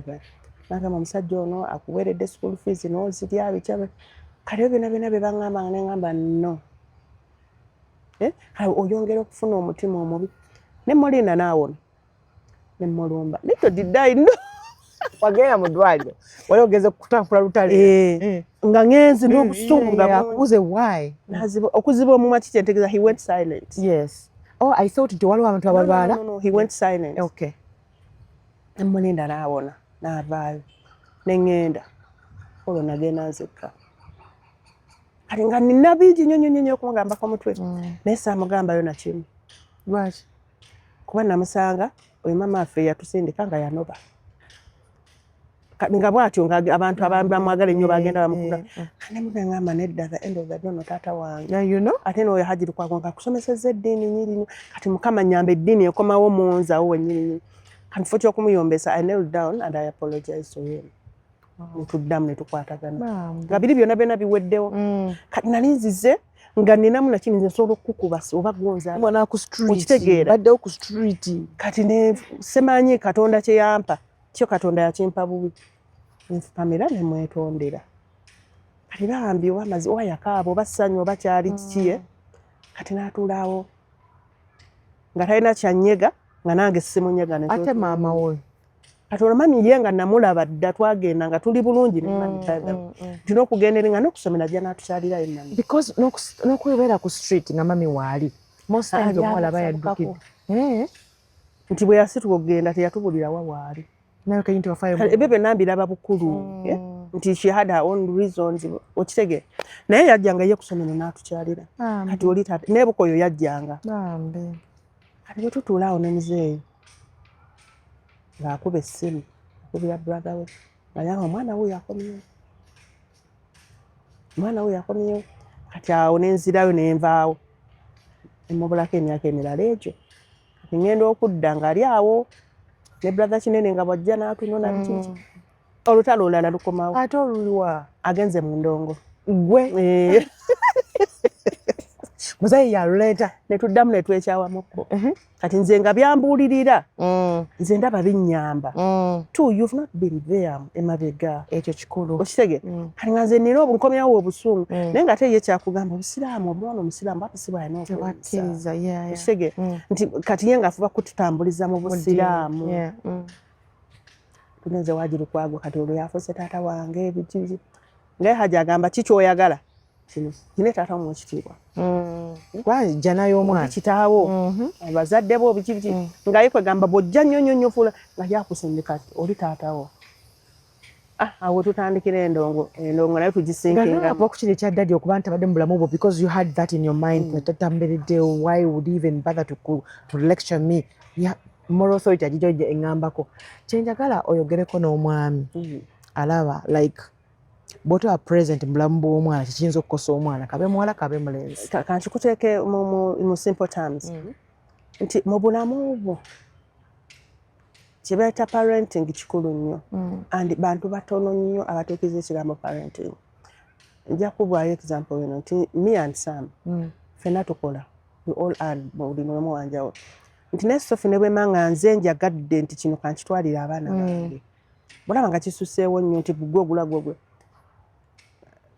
nagamba omusajja ono akuweeredde school fees n'ozirya bikyabe kati byonna bye baŋŋamba nga neŋŋamba no oyongera okufuna omutima omubi ne mulinda naawona ne mulumba little did I know
wagenda mu ddwaliro wali ogeze kutambula lutale
nga ngenzi n'obusungu nga
akubuze why
okuziba omumwa kikyentegeeza he went silent.
Yes. Oh, I thought nti waliwo abantu abalwala.
No, he went silent.
Okay.
Ne mulinda naawona n'avaayo ne ŋŋenda olwo nagenda nzekka kati nga nina bingi nnyo okumugambako omutwe naye saamugambayo nakimu.
Lwaki?
Kuba namusanga oyo maama waffe yatusindika nga yanoba nga bw'atyo abantu bamwagala ennyo bagenda bamukunda ne munaŋŋamba nedda the end of the day ono taata wange ate n'oyo Haji Lukwago nga akusomesezza eddiini nyirinyiri kati Mukama nnyamba eddiini ekomawo munzawo wennyininyini kati fo ky'okumuyombesa I knelt down and I apologized to him. Tuddamu ne tukwatagana nga biri byonna biweddewo kati nali nzize nga ninamu nakini nze nsobola okukukubasa oba gonza
mwana ku street
okitegeera
baddewo ku street
kati ne semanyi Katonda kye yampa kyo Katonda yakimpa bubi nfupamira ne mwetondera kati bambi oba amazi oba yakaaba oba ssanyu oba kyali kikiye kati n'atuulaawo nga talina kyanyega nga nange simunyega
ate maama we
kati olwo mami ye nga namulaba dda twagenda nga tuli bulungi ntina okugendera nga n'okusomera gye n'atukyalirayo mami
because n'okwebeera ku street nga mami waali most times omuwala aba yaddukidde
nti bwe yasituka okugenda teyatubulira wa waali
nayo kayinti wafayo
ebyo byonna mbiraba bukulu nti she had her own reasons okitegeera naye yajjanga ye kusomera n'atukyalira kati oli taata ne Bukoyo yajjanga kati bwe tutuula awo ne muzeeyi ng'akuba essimu akubira brother we nga yanga omwana we yakomyewo kati awo nenzirayo nenvaawo nemubulako emyaka emirala egyo kati ŋŋenda okudda ng'ali awo ne brother kinene nga bwajja n'atunona biki olutalo olulala lukomawo
ate oluliwa
agenze mu ndongo
gwe muzayi yaluleeta
ne tuddamu ne twekyawamuko kati nze nga byambuulirira nze ndaba binnyamba you've not been there emabega
ekyo kikulu
okitege kati nga nze nina obunkomyawo obusungu naye nga ate ye kyakugamba obusiraamu omwana omusiraamu bapisi bwalina
tebakkiriza
okitege nti kati ye ngaafuba kututambuliza mu busiraamu tugenze waajiri kwagwa kati olwo yafuuse taata wange ebiki ngaye Hajji agamba kikyoyagala kino taata omwekitiibwa
jja nayo omwana
kitaawo abazadde bo biki nga ye kwegamba bw'ojja nnyo fuula nga yakusindika oli taatawo awo tutandikira endongo naye tugisinkinga
ku kiri ekya daddy okuba ntabadde mu bulamu bwo because you had that in your mind tatamberedde why would even bother to lecture me moral authority agijo eŋŋambako kyenjagala oyogereko n'omwami alaba like bw'otoba present mu bulamu bw'omwana kikiyinza okukosa omwana kabe muwala kabe mulenzi
kankikuteeke mu simple terms nti mu bulamu bwo kibeeta parenting kikulu nnyo and bantu batono nnyo abatuukiza ekigambo parenting nja kubwayo example eno nti me and Sam ffenna tukola we all earn buli mulemu wanjawulo nti naye Sophie ne bwema nga nze njagadde nti kino kankitwalira abaana bange bulaba nga kisuseewo nnyo nti gwe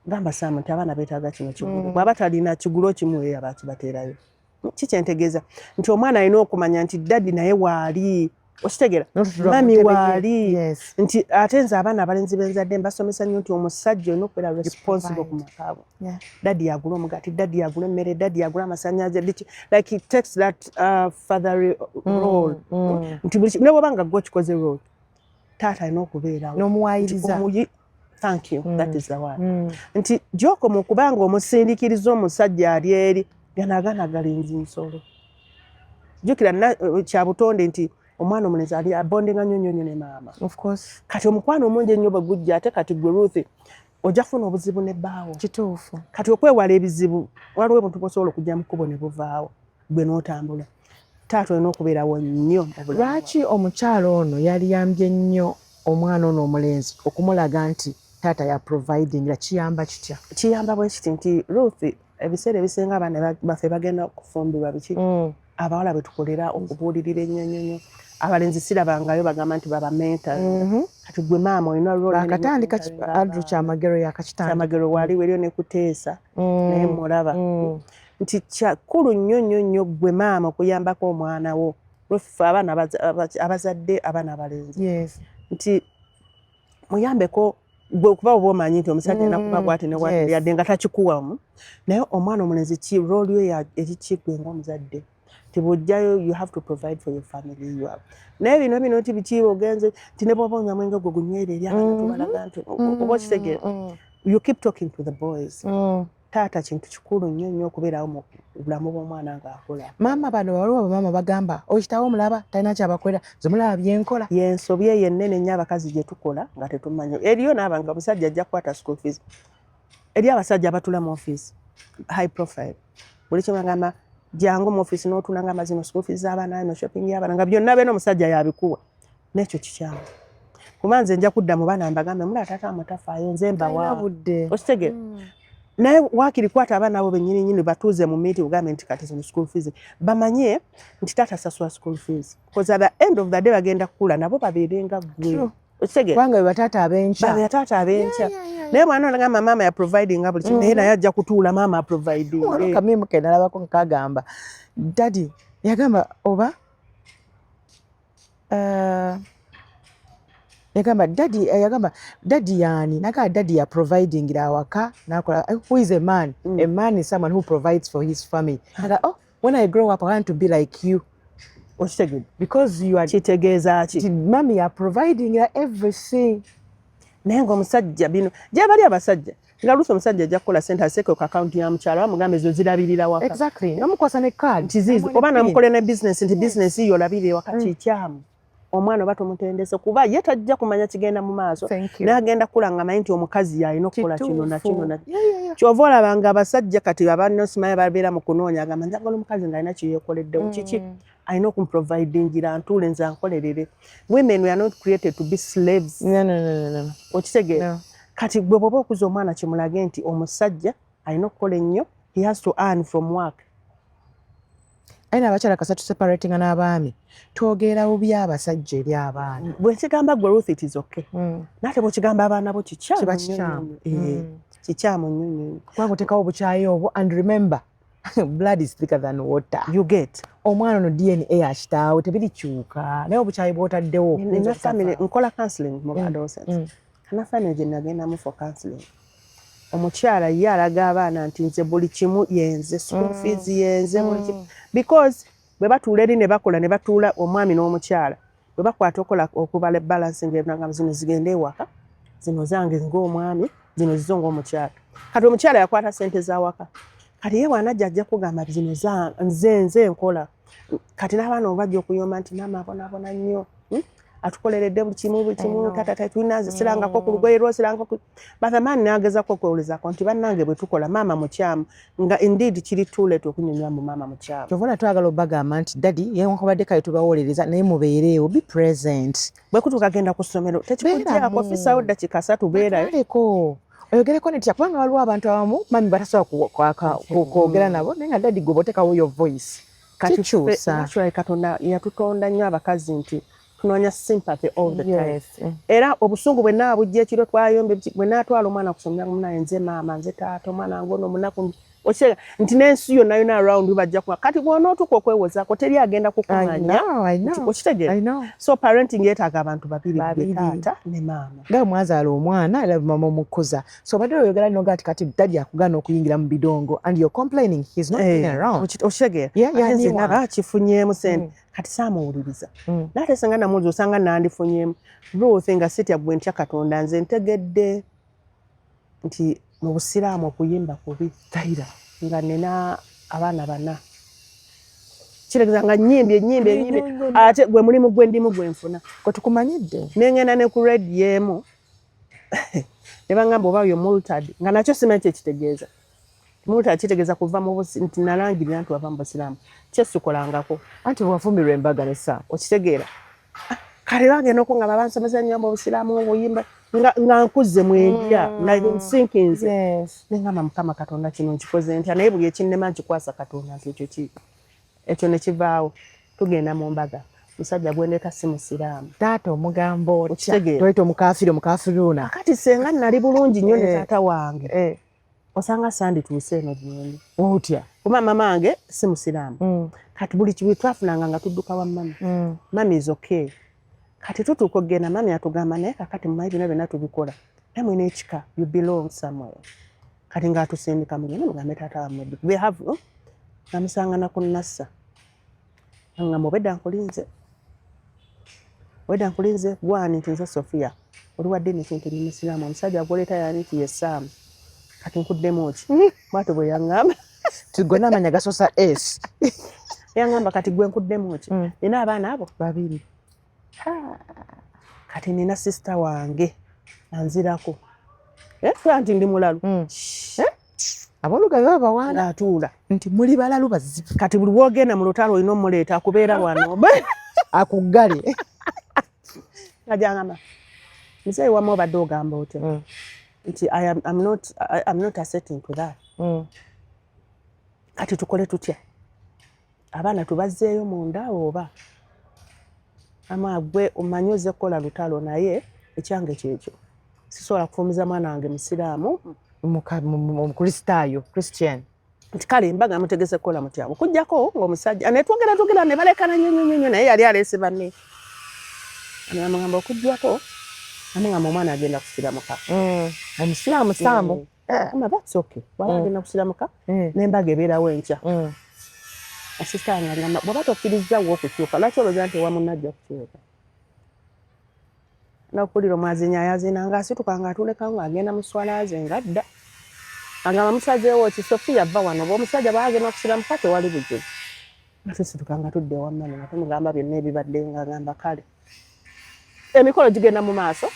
gamba Sam nti abaana beetaaga kino kigulu bw'aba talina kigulo kimu ye abakibateerayo kikyentegeeza nti omwana alina okumanya nti daddy naye waali okitegeera mami waali nti ate nze abaana abalenzi benzadde mbasomesa nnyo nti omusajja olina okubeera responsible ku makaabo daddy yagula omugati daddy yagula emmere daddy yagula amasannyalaze like it takes that fatherly role nti buli ne bw'oba nga gwe okikoze role taata alina okubeerawo
n'omuwaayiriza
thank you that is the one nti gy'okoma okubanga omusindiikiriza omusajja ali eri ganaagana galinzi nsolo jjukira kya butonde nti omwana omulenzi ali abondinga nnyo ne maama
of course
kati omukwano omungi ennyo bwe gujja ate kati gwe Ruth ojja kufuna obuzibu ne bbaawo
kituufu
kati okwewala ebizibu waliwo ebintu bw'osobola okujja mu kkubo ne buvaawo gwe n'otambula taata olina okubeerawo nnyo
lwaki omukyalo ono yaliyambye nnyo omwana ono omulenzi okumulaga nti taata ya providing kiyamba kitya
kiyamba bwe kiti nti Ruth ebiseera ebisinga abaana baffe bagenda okufumbirwa biki abawala bwe tukolera okubuulirira ennyo abalenzi sirabangayo bagamba nti baba mental kati gwe maama olina
akatandika Andrew Kyamagero
Kyamagero waaliwo eriyo ne kuteesa naye mulaba nti kyakulu nnyo gwe maama okuyambako omwana wo lwefe abaana abazadde abaana abalenzi nti muyambeko gwe okuba oba omanyi nti omusajja nakuba bwati ne bwati yadde nga takikuwamu naye omwana omulenzi ki rooli yo erikigwe ng'omuzadde tibujjayo you have to provide for your family you have naye bino nti bikiiba ogenze nti ne bw'oba onywa mwenge gwe gunywere eri abaana tubalaga nti oba okitegeera you keep talking to the boys taata kintu kikulu nnyo okubeerawo mu bulamu bw'omwana ng'akula
maama bano waliwo bamaama bagamba okitawo omulaba talina kyabakolera ze mulaba byenkola
yensobi eyo ennene nnyo abakazi gye tukola nga tetumanyi eriyo naabanga omusajja ajja kukwata school fees eri abasajja abatula mu office high profile buli kimagamba jangu mu office n'otulanga amazino school fees z'abaana no shopping y'abaana nga byonna beena omusajja yabikuwa n'ekyo kikyamu kuba nze nja kudda mu baana mbagambe mulaba taata amutafaayo nze mbawa okitegeera naye waakiri kwata abaana abo bennyini batuuze mu meeting ugambe nti kati zino school fees bamanye nti taata sasula school fees because at the end of the day bagenda kukula nabo babeerenga gwe
kubanga bataata abenkya
naye mwana olagamba maama ya providing buli kintu naye naye ajja kutuula maama providing
kamimu ke nalabako nkagamba daddy yagamba oba yagamba daddy yani naga daddy ya providing awaka nakola who is a man a man is someone who provides for his family naga when I grow up I want to be like you because you are
kitegeeza ki
mommy are providing everything
naye ng'omusajja bino gye bali abasajja nga luusi omusajja ajja kukola sente aseeke ku akaunti ya mukyalo bamugambe ezo zirabirira waka
exactly namukwasa ne card
kizizi oba namukole ne business nti business yo olabirire waka kikyamu omwana oba tomutendese kuba ye tajja kumanya kigenda mu maaso naye agenda kula nga manyi nti omukazi yalina okukola kino na kino kyova olabanga abasajja kati abanosimaye babeera mu kunoonya agamba njagala omukazi ng'alina kiyeekoleddewo kiki alina okumuprovidingira ntuule nze ankolerere women we are not created to be slaves okitegeera kati gwe bw'oba okuza omwana kimulage nti omusajja alina okukola ennyo he has to earn from work
aina abakyala kasatu separatinga n'abaami twogera bubi abasajja eri abaana
bwe kigamba gwe Ruth it is okay nate bwe kigamba abaana bo
kikyamu
kikyamu nnyo
kubanga otekawo obukyayi obwo and remember blood is thicker than water
you get
omwana ono DNA ya kitaawe tebirikyuka naye obukyayi bw'otaddewo
nina family nkola counseling mu adolescents kana family gye nagendamu for counseling omukyala ye alaga abaana nti nze buli kimu yenze school fees yenze buli kimu because bwe batuula eri ne bakola ne batuula omwami n'omukyala bwe bakwata okola okubala balancing ebinagamba zino zigende ewaka zino zange ng'omwami zino zizo ng'omukyala kati omukyala yakwata sente z'awaka kati ye bw'anajja ajja kugamba zino nze nkola kati n'abaana obajja okuyomba nti maama abonaabona nnyo atukoleredde buli kimu tatata tulina sirangako ku lugoye lwo sirangako bathamaani n'agezako okwewulizako nti bannange bwe tukola maama mukyamu nga indeed kiri tuleeta okunyonyola mu maama mukyamu
kyovuna twagala obbagamba nti dadi yewankubadde kale tubawolereza naye mubeereewo be present
bwe kutuuka genda ku ssomero tekikugyako fisawo ddakiika 3 beerayo
oyogereko nti kubanga waliwo abantu abamu mami batasobola kwogera nabo naye nga dadi gwe botekawo your voice kikyusa
Katonda yatutonda nnyo abakazi nti tunoonya sympathy all the time era obusungu bwe naabujja ekiro twayombe bwe naatwala omwana kusomera munaye nze maama nze taata omwana ngono munaku okyega nti n'ensi yonna yona around bajja kuba kati bw'onootuka okwewozaako teri agenda kukumanya okitegeera so parenting yeetaaga abantu babiri taata ne maama
nga mwazaala omwana era mama omukuza so badde oyogera noga ati kati dadi akugaana okuyingira mu bidongo and you're complaining he's not even around
okitegeera kifunyeemu sente kati saamuwuliriza naate senga namuwuliza osanga nandifunyeemu Ruth nga sitya gwe ntya Katonda nze ntegedde nti mu busiraamu okuyimba kubi tayira nga nina abaana 4 kiregeza nga nyimbye ate gwe mulimu gwe ndimu gwe nfuna
ko tukumanyidde
nengenda ne ku radio emu ne bangamba oba yo multad nga nakyo simanyi ekitegeeza multad kitegeeza kuva mu nti nalangirira nti wava mu busiraamu kyessukolangako
anti wafumbirwa embaga nessa
okitegeera kale bagenda okunga babansomesa nnyamba obusiraamu obuyimba nga nkuze mwendya nsinkinze nengamba Mukama Katonda kino nkikoze ntya naye buli ekinnema nkikwasa Katonda nti ekyo ne kivaawo tugenda mu mbaga musajja gwendeeta si musiraamu
taata omugambo otya omukaafiruuna
kati senga nali bulungi nnyo ne taata wange osanga sandituuse eno gyeni
otya
kuba mama wange si musiraamu kati buli kibi twafunanga nga tudduka wa mami is okay kati tutuuka okugenda mami atugamba naye kakati mumanyi bino byonna tubikola namwe n'ekika you belong somewhere kati ng'atusindika mugenda mugambe taata wammwe we have namusanga nakunnassa nga mubedda nkulinze gwani nti nze Sofia oli wadde nekintu ndi musiraamu omusajja agoleeta yani nti ye Sam kati nkuddemu ki bwatyo bwe yaŋŋamba
tigona amanya gasosa s
yaŋŋamba kati gwe nkuddemu ki nina abaana abo 2 kati nina sister wange anzirako nti ndi mulalu
aboolugabye babawaana
atuula
nti muli balalu bazibu
kati buli bwogenda mu lutalo olina omuleeta akubeera wano
akuggale
nga gyangamba muzeeyi wamu obadde ogamba otya nti I'm not assenting to that kati tukole tutya abaana tubazzeeyo munda oba ama gwe omanyi ozze kukola lutalo naye ekyange kyekyo sisobola kufumiza mwana wange musiraamu
mukristaayo Christian
nti kale mbaga mutegese kukola mutya okujjako ng'omusajja netwogera ne balekana nnyo naye yali aleese banne amugamba okujjako amugamba omwana agenda kusiramuka
omusiraamu Sambo
ama that's okay waba agenda kusiramuka n'embaga ebeerawo enkya asista wange agamba bw'oba tokkirizza wo okukyuka lwaki olowooza nti ewamunajja kukyuka n'okuwulira omwazinya ayazina ng'asituka ng'atuleka ng'agenda mu swala ze nga dda agamba musazeewo ki Sofia ava wano oba omusajja bw'agenda okusiramuka tewali buzibu natusituka nga tudde ewammami nga tumugamba byonna ebibadde ng'agamba kale emikolo gigenda mu maaso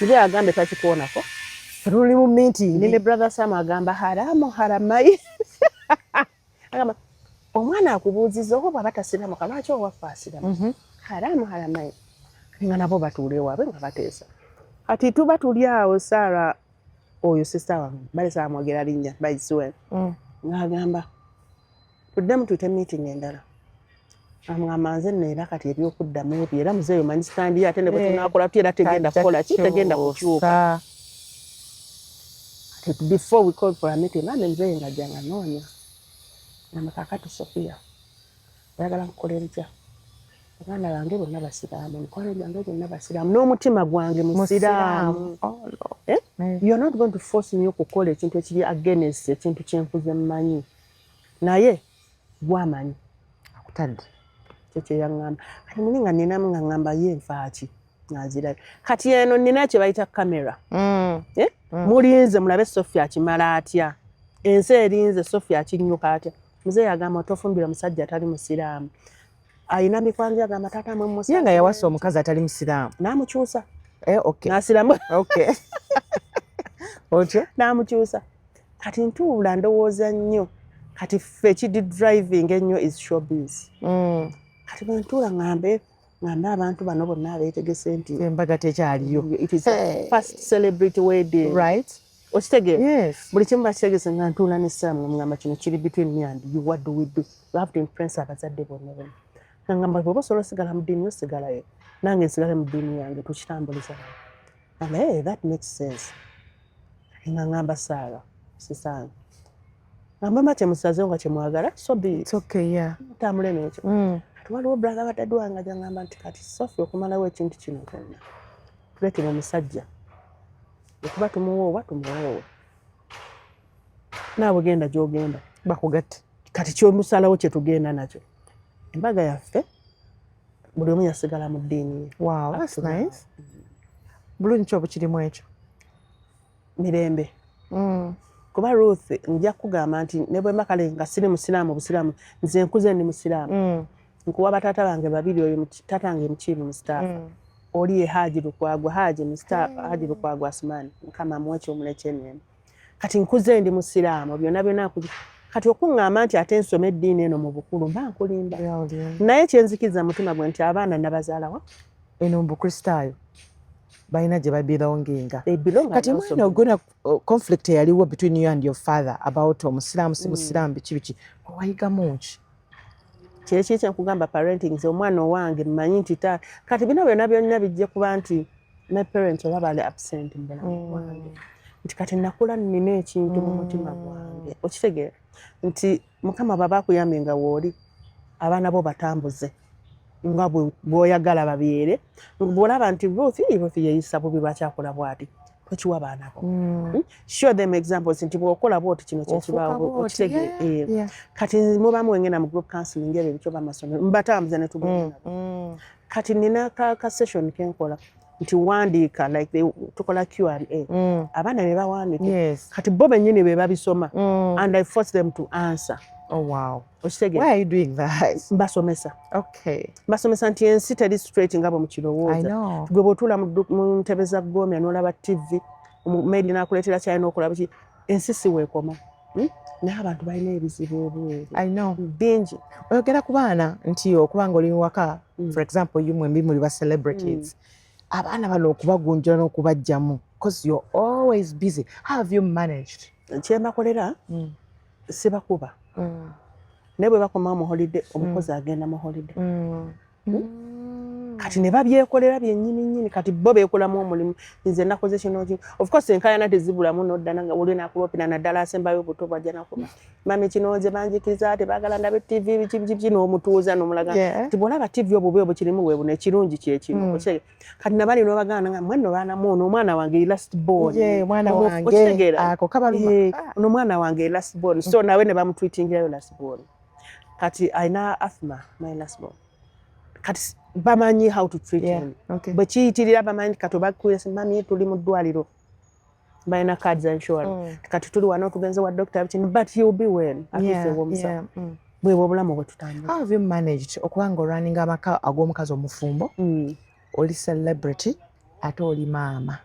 nze agambe takikuwonako
tuli mu minti
ne brother Sam agamba haramu haramai agamba omwana akubuuziza oba bw'aba tasiramuka lwaki owaffe asiramu haramu haramai nga nabo batuule ewaabwe nga bateesa kati tuba tuli awo Saara oyo sister wange balesa amwogera linnya bayisiwe ng'agamba tuddemu tuyite meeting endala amugamba nze neera kati ebyokuddamu ebyo era muzeeyo omanyi sitandi ate ne bwe tunaakola tutya era tegenda kukola ki tegenda kukyuka. Before we called for a meeting, nane mzee ngajanga noonya. Namakakati Sofia. Bayagala nkukolera ekya. Abaana bange bonna basiraamu. Nkolera byange byonna basiraamu. N'omutima gwange musiraamu. You're not going to force me okukola ekintu ekiri against ekintu kyenkuze mmanyi. Naye gwamanyi.
Akutadde.
Kyekyo yaŋŋamba. Kati muli nga ninamu nga ŋŋamba ye nfaaki. Nazirayo. Kati eno nina kye bayita kamera. Mulinze mulabe Sofia kimala atya. Ensi erinze Sofia akinyuka atya. Muzeeyi agamba tofumbira musajja atali musiraamu. Ayina mikwanja agamba taata mwe musiraamu.
Yenga yawasa omukazi atali musiraamu.
N'amukyusa.
Okay.
N'asiramu.
Okay. Otyo?
N'amukyusa. Kati ntuula ndowooza nnyo. Kati ffe ekidi driving ennyo is showbiz. Kati bwe ntuula ŋŋambe abantu bano bonna abeetegese nti
embaga tekyaliyo.
It is first celebrity wedding.
Right.
Okitegere?
Yes.
Buli kimu bakitegese nga ntuula ne Sam ngamba kino kiri between me and you. What do we do? We have to impress abazadde bonna bonna. Ngamba bw'oba osobola osigala mu ddiini osigalayo. Nange nsigale mu ddiini yange tukitambuliza. Hey, that makes sense. Nga ngamba Saara, sisange. Ngamba mate musaze nga kyemwagala, so be
It's okay, yeah.
Tambule n'ekyo. Kati waliwo brother batadde wange ajja ngamba nti kati Sophie okumalawo ekintu kino kyonna. Tuleetera omusajja. Okuba tumuwoowa tumuwoowe. Naawe genda gy'ogenda.
Bakugatte.
Kati ky'omusalawo kye tugenda nakyo. Embaga yaffe buli omu yasigala mu ddiini ye.
Wow, that's nice. Bulungi ki obukirimu ekyo?
Mirembe. Kuba Ruth nja kugamba nti ne bwe mbakale nga siri musiraamu busiraamu nze nkuze ndi musiraamu. Nkuwa bataata bange babiri oyo taata wange Mukiibi Mustapha. Oli ye Haji Lukwagwa, Haji Mustapha, Haji Lukwagwa Asmani. Mukama amuwe eky'omulekye ennene. Kati nkuze ndi musiraamu byonna byonna kati okuŋŋamba nti ate nsoma eddiini eno mu bukulu mba nkulimba. Naye kyenzikiza mutima gwe nti abaana nabazaalawa
eno mu bukristaayo balina gye babelonginga.
Kati
mwana ogona conflict eyaliwo between you and your father about omusiraamu si musiraamu biki biki owayigamu ki?
Kyeki kyenkugamba parenting nze omwana owange mmanyi nti kati bino byonna byonna bijja kuba nti my parents oba bali absent mu bulamu bwange. Nti kati nakula nina ekintu mu mutima gwange. Okitegeera nti Mukama baba akuyambe nga wooli abaana bo batambuze nga bw'oyagala babeere. Bw'olaba nti Ruth yeeyisa bubi lwakyakola bw'ati tokiwa baana bo. Show them examples nti bw'okola bw'oti kino kyekibaawo. Okitegeera. Kati muba mwengenda mu group counseling ebyo ebikyo b'amasomero mbatambuza ne tugenda. Kati nina ka session kenkola nti wandiika like tukola Q&A. Abaana be bawandiika. Kati bo bennyini be babisoma. And I force them to answer.
Oh wow.
Why
are you doing that?
Mbasomesa.
Okay.
Mbasomesa nti ensi teri straight nga bwe mukirowooza.
I know.
Gwe bw'otuula mu ntebe za Gomya n'olaba TV, maidi n'akuleetera caayi n'okulaba ki, ensi si weekoma. Naye abantu balina ebizibu ebweru.
I know.
Bingi.
Oyogera ku baana nti okubanga oli waka, for example, you mwembi muli ba celebrities. Abaana bano okubagunjula n'okubajjamu because you're always busy. How have you managed?
Kyembakolera sibakuba. Naye bwe bakoma mu holiday omukozi agenda mu holiday. Kati ne babyekolera byennyini kati bo beekolamu omulimu. Nze nakoze kino ki. Of course enkaayana tezibulamu n'odda nga oli nakulopina naddala asembayo obuto bwajja nakuba. Mami kino nze banjikiriza tebaagala ndabe TV biki n'omutuuza n'omulaga. Nti bw'olaba TV obubi obukirimu bwe buno ekirungi kyekino. Kati nabali n'obagamba nga mwenno baana muno omwana wange last born.
Mwana wange ako kabaluma.
Ono mwana wange last born. So nawe ne bamutweetingirayo last born. Kati ayina asthma my last born. Kati bamanyi how to treat him. Bwe kiyitirira bamanyi kati obakuye mami tuli mu ddwaliro. Balina cards and insurance. Kati tuli wano tugenze wa doctor but he'll be well. Bwe bw'obulamu bwe tutambula.
How have you managed okubanga olwaninga amaka ag'omukazi omufumbo? Oli celebrity ate oli maama.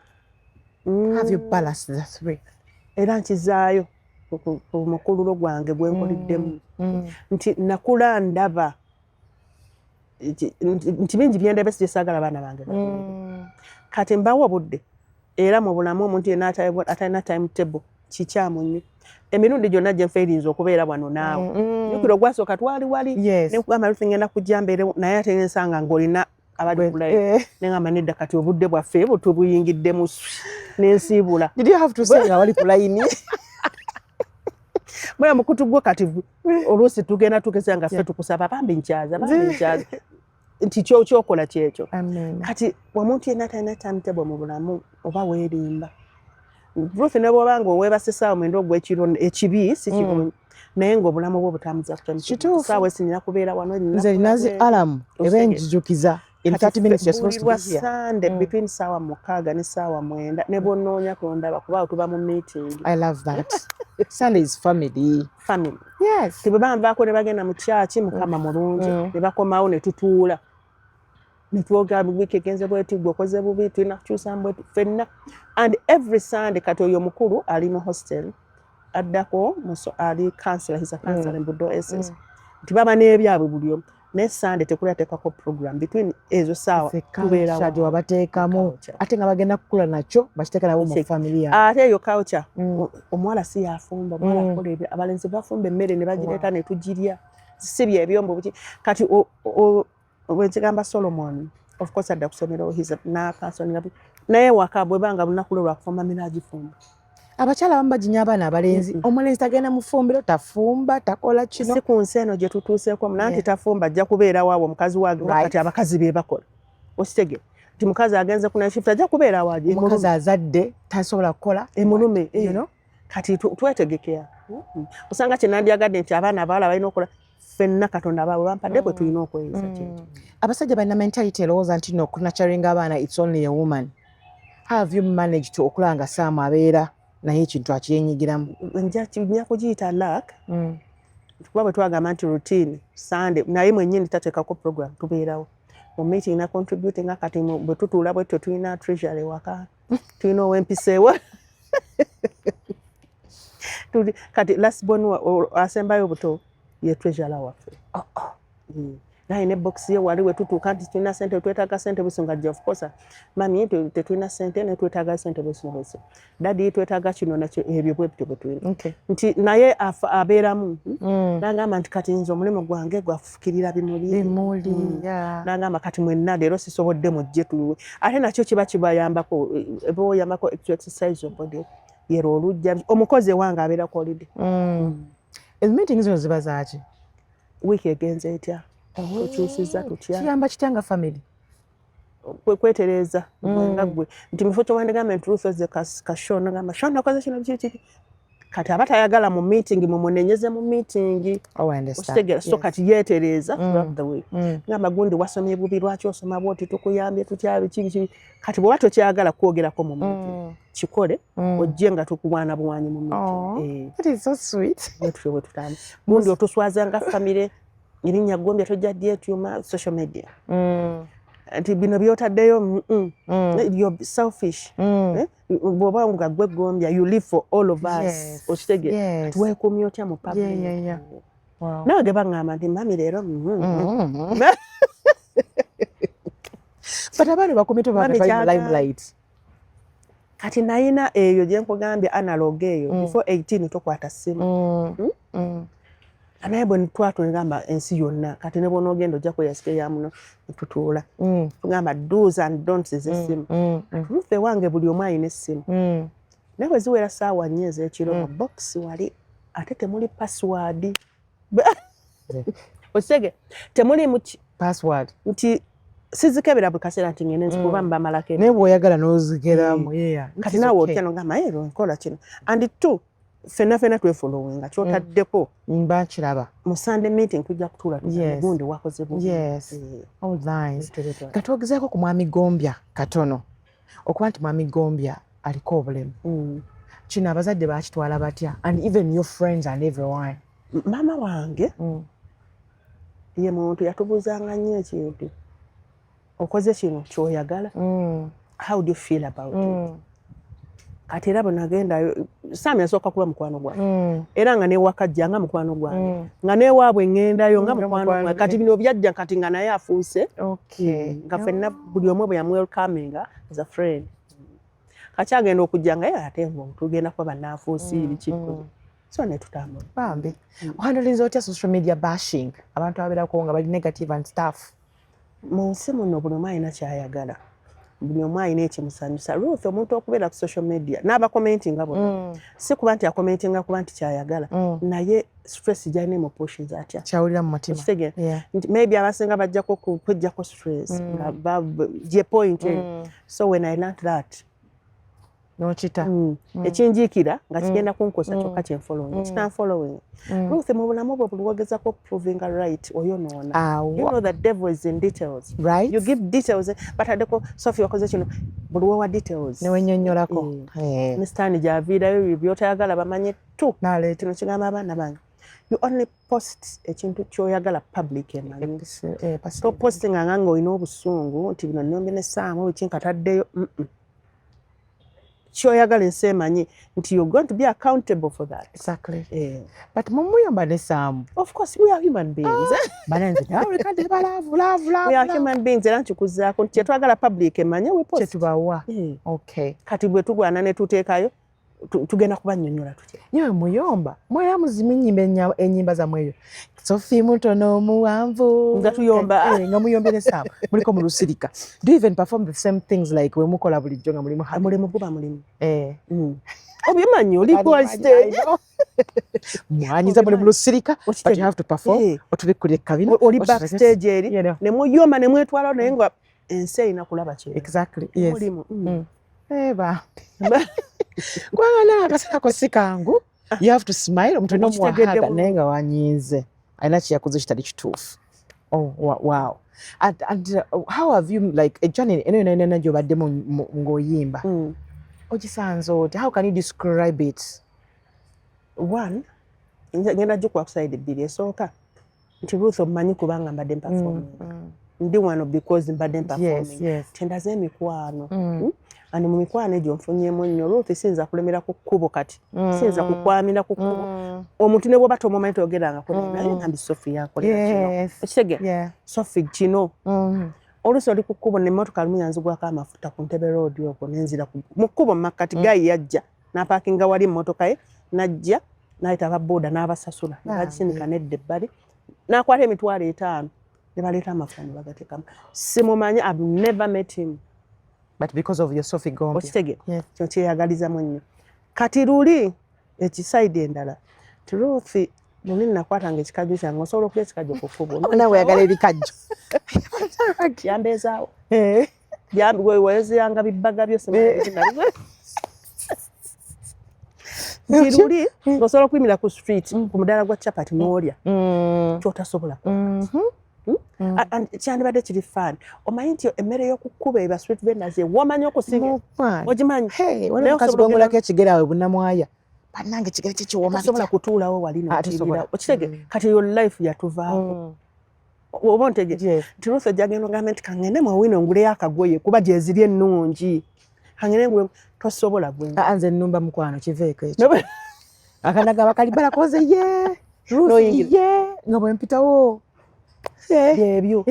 How have you balanced the three?
Era nkizaayo ku mukululo gwange gwe nkuliddemu. Nti nakula ndaba nti bingi byendaba sisaagala baana bange. Kati mbawa budde era mu bulamu omuntu yenna atalina timetable kikyamu nnyo emirundi gyonna gye nfeerinza okubeera wano naawe jjukira ogwasooka twali wali ne kugamba luthi ngenda kujja mbeere naye ate nensanga ng'olina abali kulayi nengamba nedda kati obudde bwaffe tubuyingiddemu nensiibula
did you have to say nga wali ku layini
bwe mukutu gwo kati oluusi tugenda tugeza nga ffe tukusaba bambi nkyaza nti kyokola kyekyo kati omuntu yenna talina timetable mu bulamu oba weerimba Ruthi ne bw'obanga oweebasesaawo mwenda ogw'ekiro ekibi si kirungi naye ng'obulamu bwo butambuza
kituufu
saawa esinira kubeera wano
nze linazi alamu eba enjijukiza in 30 minutes you're supposed to be here
Sunday between saawa 6 ne saawa 9 ne bw'onoonya kundaba kuba tuba mu meeting.
I love that. Sunday is family. Yes.
Bwe banvaako ne bagenda mu kyaki mukama mulungi ne bakomawo ne tutuula ne twogera wiiki egenze bweti gwe okoze bubi tulina kukyusa mbwetu ffenna and every Sunday kati oyo mukulu ali mu hostel addako ali counselor he's a counselor in Budo SS nti baba n'ebyabwe buli omu ne Sunday tekulateekako program between ezo saawa
tubeera wabateekamu ate nga bagenda kukula nakyo bakiteeka nabo mu family yaabwe
ate eyo culture omuwala si yafumba omuwala akola ebyo abalenzi bafumba emmere ne bagireeta ne tugirya si bye ebyombo buki kati bwekigamba Solomon of course adda kusomero naye waka bwe banga lunaku lwe lwakufumba mina agifumba
abakyala abamu baginya abaana abalenzi omulenzi tagenda mu ffumbiro tafumba takola kino
si ku nsi eno gye tutuuseeko nanti tafumba ajja kubeera waawo omukazi waage kati abakazi be bakola okitegere nti mukazi agenze ku night ajja kubeera waaje
omukazi azadde tasobola kukola
emulume kati twetegekera osanga kyenandyagadde nti abaana abawala balina okukola ffenna katonda abaabwe bampadde bwe tulina okweyisa kintu
abasajja balina mentality erowooza nti no kunaturinga abaana it's only a woman. How have you managed to okulaba nga Sam abeera naye ekintu akyenyigiramu?
Nja kugiyita luck kuba bwe twagamba nti routine Sunday naye mwennyini tateekako program tubeerawo mu meeting na contribute nga kati bwe tutuula bwetyo tulina treasury waka tulina ow'empiseewo kati last born asembayo obuto ye treasurer waffe naye ne box ye wali we tutuuka nti tulina ssente twetaaga ssente busunga gye of course mami tetulina ssente ne twetaaga ssente busunga dadi twetaaga kino nakyo ebyo bwe bityo bwe tulina nti naye abeeramu n'agamba nti kati nze omulimu gwange gwafukirira bimuli n'agamba kati mwenna leero sisobodde mujje tuwe ate nakyo kiba kibayambako boyambako exercise of body yero olujja omukozi wange abeera ku holiday
meeting zino ziba zaaki
wiiki egenze etya tukyusiza tutya
kiyamba kitanga family
kwetereza nga gwe nti mufo kyowandagamba nti Ruth ozze kashona gamba shona akoze kino kiki kati aba tayagala mu meeting mumunenyeze mu meeting
okitegera
so kati yeetereza throughout the week ngamba gundi wasomye bubi lwaki osoma bwoti tukuyambye tutya biki kati bw'oba tokyagala kwogerako mu meeting kikole ojje nga tukubwana bwanyi mu meeting
that is so sweet
bwe tutamba gundi otuswaza nga family irinya gombya tojja dyetyuma social media nti bino byotaddeyo you're selfish bw'oba nga gwe gombya you live for all of us okitegere tuweekumya otya mu public nawe ge baŋŋamba nti mami leero
but abaana bakumye tobaaa limelight
kati nayina eyo gye nkugambye analog eyo before 18 tokwata ssimu naye bwe twatwegamba ensi yonna kati ne bw'onoogenda ojja kweyasika ya muno tutuula tugamba do's and don'ts ez'essimu Ruth ewange buli omu alina essimu naye bwe ziwera ssaawa 4 ez'ekiro mu box wali ate temuli password okitege temuli mu
password
nti sizikebera buli kaseera nti ngende nzikuba mubamalako
naye bw'oyagala n'ozigeramu
kati naawe otya nogamba nkola kino and two ffenna twefollowinga kyotaddeko
mbakiraba
mu Sunday meeting tujja kutuula gundi wakoze
kati ogezaako ku mwami Gombya katono okuba nti mwami Gombya aliko obulemu kino abazadde bakitwala batya and even your friends and everyone
maama wange ye muntu yatubuuzanga nnyo ekintu okoze kino kyoyagala how do you feel about it kati era bwe nagendayo Sam yasooka kuba mukwano gwange era nga newakajja nga mukwano gwange nga newaabwe ŋŋendayo nga mukwano gwange kati bino byajja kati nga naye afuuse nga ffenna buli omu bwe yamwelcaminga as a friend kakyagenda okujja nga ate tugenda kuba bannanfuusi bikikulu so ne tutambula
bambi ohandlinze otya social media bashing abantu ababeerako nga bali negative and stuff
mu nsi muno buli omu alina kyayagala buli omu alina ekimusanyusa Ruth omuntu okubeera ku social media n'abakomentinga bonna si kuba nti akomentinga kuba nti kyayagala naye stress gyalina emupushinza atya
kyawulira mu mutima
maybe abasinga bajjako kwejjako stress nga gye point so when I learned that
n'okita
ekinjiikira nga kigenda kunkosa kyokka kyenfollowing kitanfollowing Ruth mu bulamu bwe buli wogezako proving right oyonoona you know the devil is in details
right
you give details bataddeko Sophie wakoze kino buli wewa details
newennyonnyolako
ne sitaani gy'aviirayo by'otayagala bamanye tu kino kigamba abaana bange you only post ekintu ky'oyagala public emanyi topostinga nga olina obusungu nti bino nnombe n'essaamu biki nkataddeyo kyoyagala ensi emanyi nti you're going to be accountable for that.
Exactly. But mumuyomba n'essaamu.
Of course we are human beings.
Bananze nawe kati love.
We are human beings era nkikuzaako nti kyetwagala public emanyi we post.
Kyetubawa. Okay.
Kati bwe tugwana ne tuteekayo tugenda kubannyonnyola tutya.
Nyewe muyomba mwera muzimu ennyimba zammwe eyo Sophie mutono muwanvu
nga tuyomba
nga muyombe n'essaamu muliko mu lusirika. Do you even perform the same things like we mukola bulijjo nga mulimu
guba mulimu obimanyi oli ku stage
mwanyiza muli mu lusirika but you have to perform otubikkulira ekkabina
oli backstage eri ne muyomba ne mwetwala naye nga ensi erina kulaba kye
exactly yes mulimu kubanga naye akaseera si kangu you have to smile omuntu olina omuwahaga naye nga wanyiize alina kyeyakoze kitali kituufu wow and how have you like ejourney eno yonna gy'obaddemu ng'oyimba ogisanze oti how can you describe it
one ngenda gikuwa ku side bbiri esooka nti Ruth omumanyi kubanga mbadde performing ndi wano because mbadde performing tendaze emikwano and mu mikwano egyo nfunyemu nnyo Ruth sinza kulemera ku kkubo kati sinza kukwamira ku kkubo omuntu ne bw'oba tomumanyi togeranga naye ngambi Sophie yakolera kino ekitege Sophie kino oluusi oli ku kkubo n'emmotoka lumu yanzigwako amafuta ku Ntebe road okwo nenzira mu kkubo mu makkati gayi yajja n'apaakinga wali emmotoka ye najja n'ayita ababooda n'abasasula ne bagisindika nedda ebbali n'akwata emitwalo 5 ne baleeta amafuta ne bagateekamu simumanyi I've never met him
but because of your Sophie Gombe
okitege kino kyeyagalizamu nnyo kati luli ekisaidi endala Ruth luli nakwatanga ekikajjo kyange osobola okulya ekikajjo ku kkubo
nawe oyagala ebikajjo
yambeezaawo weyezeyanga bibbaga byose luli ng'osobola okuyimira ku street ku mudaala gwa capati n'olya kyotasobola kyandibadde kiri fun omanyi nti emmere y'okukkuba eba street vendors womanyi okusinga ogimanyi
omukazi gwongolako ekigere awe bunnamwaya bannange ekigere kye kiwoma
tasobola kutuulawo wali n'okirira okitege kati yo life yatuvaako oba ontege nti Ruth ojjagenda ogambe nti kangende mwewino nguleyo akagoye kuba gyeziri ennungi kangende ngule tosobola gwe
nze nnumba mukwano kiveeko ekyo akanagaba kalibala koze nga bwe mpitawo
ebyo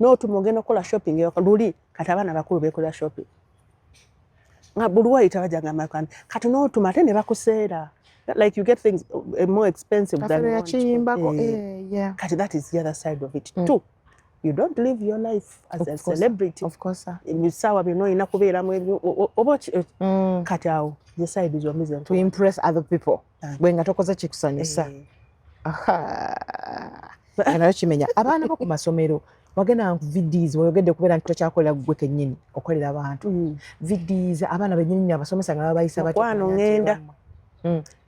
n'otuma ogenda okukola shopping ewaka luli kati abaana bakulu beekola shopping nga buli wayita bajjanga amakwana kati n'otuma ate ne bakuseera like you get things more expensive than kati that is the other side of it too you don't live your life as a celebrity
of course
ebisaawa byonna olina kubeeramu ebyo oba kati awo the side zombi
to impress other people bwe nga tokoze kikusanyusa nayo kimenya abaana bo ku masomero wagenda videos wayogedde kubeera nti tokyakolera gwe kennyini okolera abantu videos abaana bennyini abasomesa nga babayisa
bakwano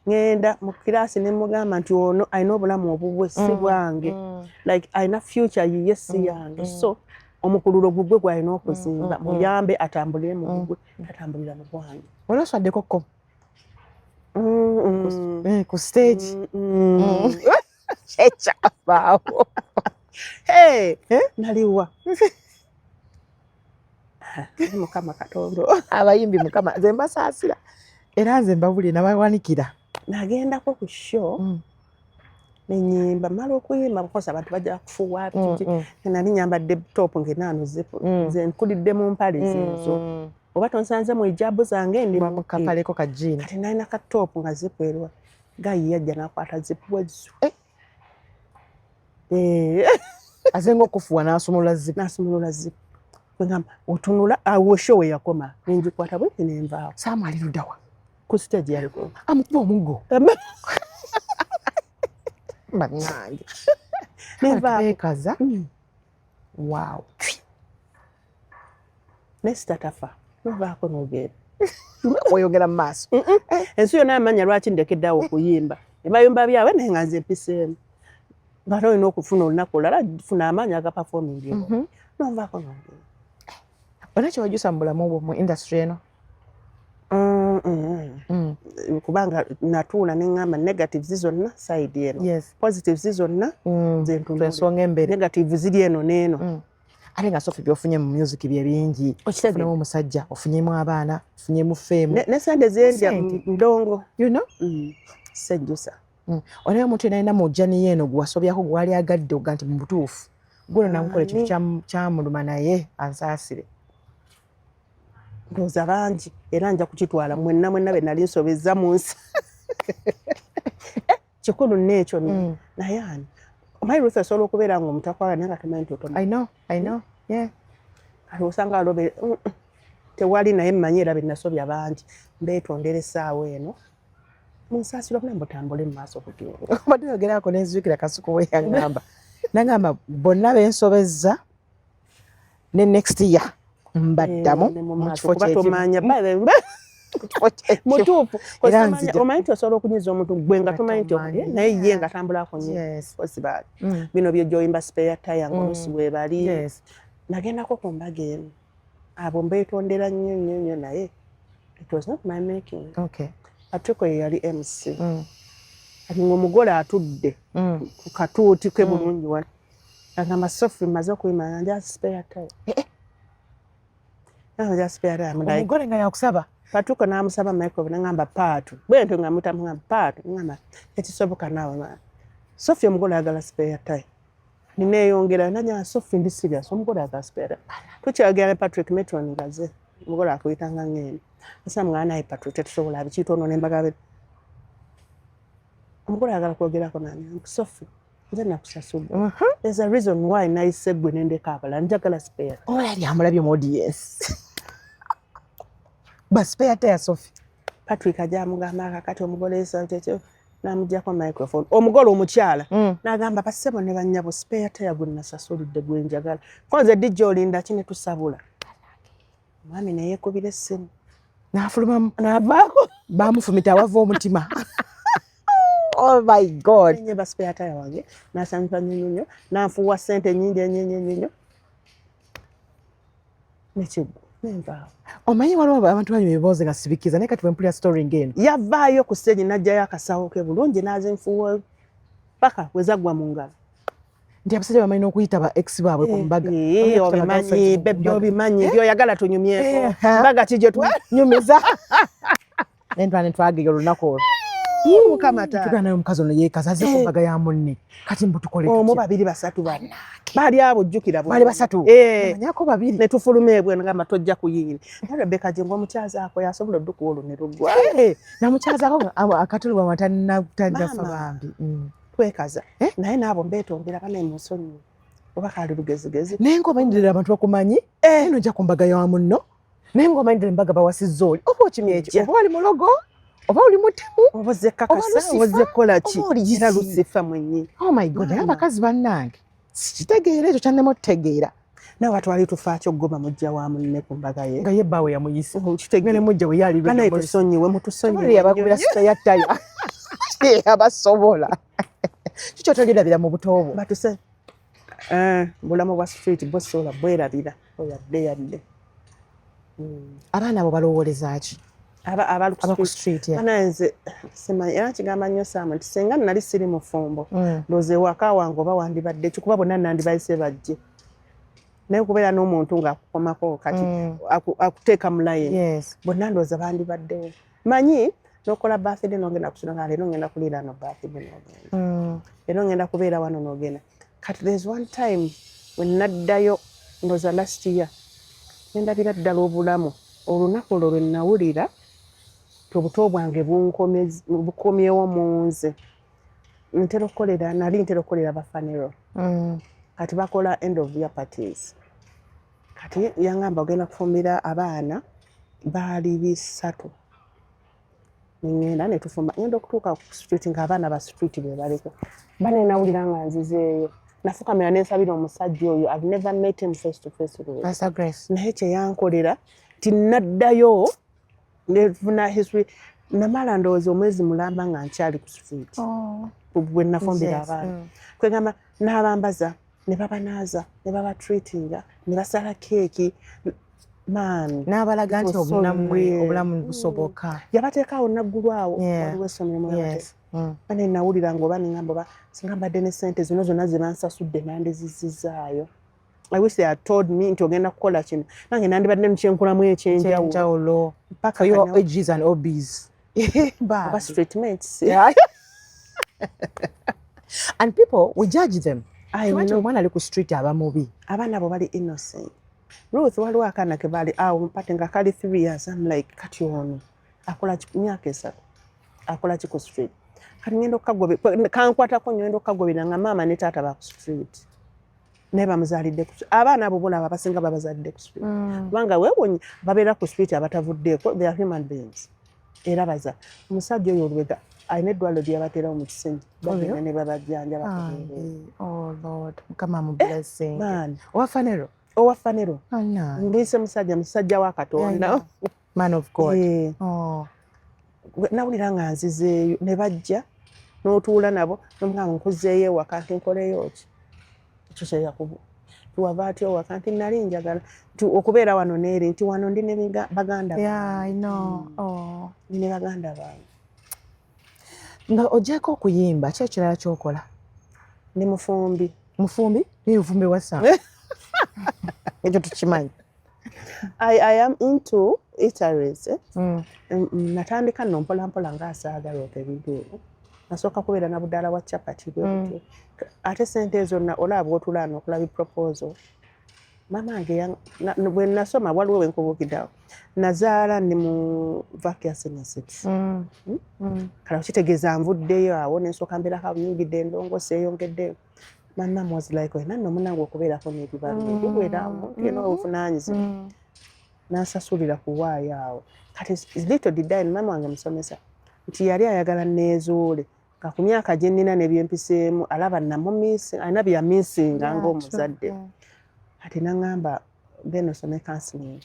ngenda mu kiraasi ne mugamba nti ono alina obulamu obubwe si bwange like alina future yiye si yange so omukululo gugwe gwalina okuzimba muyambe atambulire mu gugwe atambulira mu bwange
olwaswaddekoko ku stage ekyavaawo
naliwa mukama Katonda
abayimbi mukama nze mbasaasira era nze mbabulye nabawanikira
nagendako ku show nenyimba mala okuyimba because abantu bajja kufuwa nali nyambadde top ng'enaano nze nkulidde mu mpale zezo oba tonsanze mu hijabu zange ndi
mu kapaleko ka jeans
kati nalina ka top nga zipwerwa gayi yajja nakwata zipwezo
azenga okufuwa n'asumulula
zipu ngamba otunula awo show yakoma nenjikwata bwe nenvaawo
Samu ali ludawa
ku stage yaliko
amukuba omuggo bannange nenvaakaza wow nesita tafa novaako nogenda oyogera mu maaso
ensi yonna amanya lwaki ndekeddeawo okuyimba ebayimba byawe naye nga nze mpiseemu nga tolina okufuna olunaku olala funa amaanyi agapafomingi novaako nogenda
ona kyewajusa mu bulamu bwo mu industry eno
kubanga natuula neŋŋamba negatives zonna side eno positives zonna
ensonga embere
negative ziri eno n'eno
ate nga Sophie byofunye mu music bye bingi ofunemu omusajja ofunyemu abaana ofunyemu feemu
ne sente zendya ndongo sejjusa
onaye omuntu yenalina mu jjani yeeno gwewasobyako gwali agadde oga nti mu butuufu guno namukola ekintu kyamuluma naye ansaasire
ndowooza bangi era nja kukitwala mwenna be nali nsobezza mu nsi kikulu n'ekyo naye ani omanyi Ruth osobola okubeera nga omutakwala naye nga tomanyi nti otoma
I know yeah
kati osanga alobe tewali naye mmanyi era benasobya bangi mbeetondera essaawa eno munsaasira okuna mbutambule mu maaso kugenda
obadde oyogerako nenzijukira kasuku we yaŋŋamba nagamba bonna bensobezza ne next year mbaddamu mu kifo
kyekitomanya mutuufu omanyi nti osobola okunyiza omuntu gwe nga tomanyi nti naye ye nga atambulako osibaali bino byejoyimba spare tire nga olusi bwebali nagendako ku mbaga emu abo mbeetondera nnyo naye it was not my making Atiko ye yali MC ati ng'omugole atudde ku katuuti ke bulungi wano agamba Sophie maze okuyima nja spare tire
omugole nga yakusaba
Patuko n'amusaba microphone n'angamba paatu bwento nga mutamugamba paatu ngamba ekisoboka naawe Sophie omugole ayagala spare tire nineeyongera nanya Sophie ndi serious omugole ayagala spare tukyagera Patrick Metron ngaze omugole akuyitanga ng'eno asa mwana naye Patrick tetusobola bikitono n'embaga be omugole ayagala kwogerako nani Sophie nze nakusasudde there's a reason why nayise gwe nendeka abala njagala spare
yali amulabye mu audience spare tire Sophie
Patrick ajja amugamba kakati omugole ekyo n'amuggyako microphone omugole omukyala n'agamba basebo ne bannyabo spare tire gwe nasasulidde gwe njagala konze dijja olinda ki ne tusabula mwami ne yeekubira essimu
n'afulumamu
n'avaako
bamufumita awava omutima oh my god
nye ba spare tire wange n'asanyuka nnyo n'anfuwa ssente nnyingi ennyo nekigwa nenvaawo
omanyi waliwo abantu banyu ebibuuzo nga sibikiza naye kati bwe mpulira story ng'eno
yavaayo ku stage n'ajjayo akasawo ke bulungi n'azinfuwa paka bwe zaggwa mu ngalo
nti abasajja bamalina okuyita ba ex baabwe ku mbaga
obimanyi byobimanyi byoyagala tunyumyeko mbaga kijyo
nyumiza nentwane twageyo olunaku olwo tugana naye omukazi ono yeekaza aze ku mbaga ya munne kati mbutukole
omu babiri basatu bana baali abujjukira
baali basatu manyako babiri
ne tufuluma ebwe ngamba tojja kuyinda naye Rebecca gye ng'omukyaza ako yasobola odduka olwo ne luggwa
namukyaza ako akatuli bwama tannafa bambi
twekaza naye naabo mbeetondera bane musonyi oba kaali lugezigezi
naye ng'omanyirira abantu bakumanyi eno ojja ku mbaga ya munno naye ng'omanyirira embaga bawasizza oli oba okimya ekyo oba oli mulogo oba oli mutemu
oba ozze kakasa oba ozze kukola ki era lusifa mwennyini
oh my god naye abakazi bannange sikitegeera ekyo kyannema otutegeera
nawe watwali tufa kyoggoba mujja wa munne ku mbaga ye
nga ye bbaawe yamuyise kitegere mujja we yali
banaye tusonyiwe mutusonyiwe
yabagubira sita ya taya abasobola kikyo tolirabira mu buto bwo
batuse bulamu bwa street bosobola bwerabira oyadde
abaana abo balowooleza ki abaku street
nze simanyi era kigamba nnyo Samu nti singa nali siri mufumbo ndowooza ewaka wange oba wandibadde ki kuba bonna nandibayise bajje naye okubeera n'omuntu ng'akukomako kati akuteeka mu layini bonna ndowooza bandibaddewo manyi n'okola birthday n'ogenda kusula nga leero ngenda kuliira no birthday n'ogenda leero ngenda kubeera wano n'ogenda kati there's one time when naddayo ndowooza last year nendabira ddala obulamu olunaku olwo lwe nawulira obuto bwange bukomyewo mu nze nali ntera okukolera bafanero kati bakola end of year parties kati yangamba ogenda kufumbira abaana baali 3 ngenda ne tufumba ngenda okutuuka ku street ng'abaana ba street be baliko bane nawulira nga nzizeeyo nafukamira n'ensabira omusajja oyo I've never met him face to face
Pastor Grace
naye kye yankolera tinaddayo nefuna history namala ndowooza omwezi mulamba nga nkyali ku street bwe nafumbira abaana kwegamba n'abambaza ne babanaaza ne babatreatinga ne basala keeki
n'abalaga nti obulamu busoboka
yabateekaawo naggulu awo waliwo essomero bane nawulira ng'oba ningamba singa mbadde ne ssente zino zonna ze bansasudde nandizizizaayo I wish they had told me nti ogenda kukola kino nange nandibadde mukyenkulamu ekyenjawulo
for your OGs and OBs
oba street mates
and people we judge them omwana ali ku street aba mubi
abaana abo bali innocent Ruth waliwo akaana ke bali awo mpate nga kali 3 years I'm like kati ono akola myaka 3 akola ki ku street kati ngenda okagobe kankwatako ngenda okagobera nga maama ne taata ba ku street ne bamuzaalidde ku abaana abo bulaba abasinga babazaalidde ku street kubanga weewonye babeera ku street abatavuddeeko they are human beings era baza omusajja oyo olwega ayina eddwaliro lye yabateerawo mu kisenyi bagenda ne babajjanja
mukama mu blessing
owa fanero ndiyise musajja wa Katonda
man of God
nawulira nga nzizeeyo ne bajja n'otuula nabo nomugamba nkuzeeyo ewaka nti nkoleyo ki ekyo kye yakubu tuwava atyo ewaka nti nali njagala okubeera wano neeri nti wano ndi ne baganda ndine baganda bange
nga ogyeko okuyimba ki ekirala kyokola
ndi mufumbi
niye mufumbi wasa ekyo tukimanyi
I am into eateries natandika nno mpolampola ng'asaagala ebintu ebyo nasooka kubeera na budaala wa chapati ate sente ezo olaba otulaana okulaba proposal mama wange bwe nasoma waliwo wenkubukiddawo nazaala ndi mu vacationist kala kitegeeza nvuddeyo awo nensooka mbeerako abuyingidde endongo seeyongeddeyo mama was like wena nno munange okubeerako n'ebibalu ebiwerawo ntiena obuvunaanyizibwa n'ansasulira ku waayo awo kati little did I mama wange musomesa nti yali ayagala neezuule nga ku myaka gye nnina nebyempiseemu alaba alina byamisinga ng'omuzadde kati naŋŋamba then osome counseling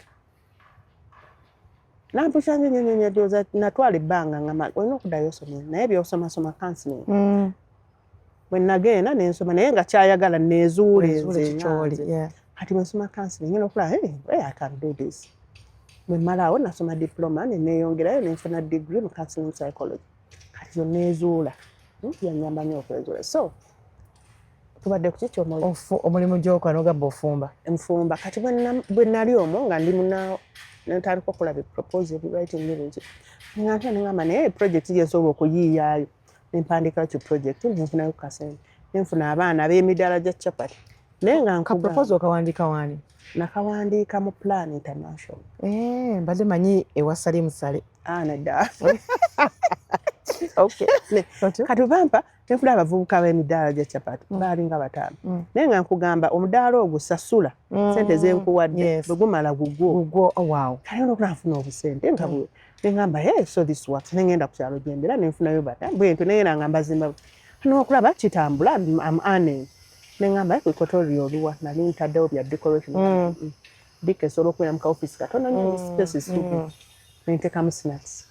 nampusha nnyonyonyoza natwala ebbanga ngamba olina okuddayo osome naye byosomasoma counseling bwe nagenda nensoma naye nga kyayagala neezuule nze kati bwe nsoma counseling ngenda okulaba I can do this bwe malaawo nasoma diploma neneeyongerayo nenfuna degree mu counseling psychology kati zo neezuula yanyamba nnyo okwezuula so tubadde ku kiki
omulimu gy'okola n'ogamba ofumba
enfumba kati bwe nali omwo nga ndi muna netandika okulaba eproposal writing birungi nga ntya nengamba naye project gye nsobola okuyiiyaayo nempandiikayo ki project nenfunayo kasente nenfuna abaana ab'emidaala gya chapati naye nga
proposal okawandiika wani
nakawandiika mu Plan International
mbadde manyi ewa Salim Sale
nedda kati bampa nenfuna abavubuka b'emidaala gya chapati baalinga 5 naye nga nkugamba omudaala ogwo sasula sente zenkuwadde bwe gumala gugwo kale olwokulaba nfuna obusente nga nengamba so this works nengenda ku kyalo gyembera nenfunayo bwento nengenda nga mbazimba nokulaba kitambula am earning nengamba kwikotorio oluwa nali ntaddewo bya decoration bika esobola okubeera mu kaofiisi katono nnyo space studio nentekamu snacks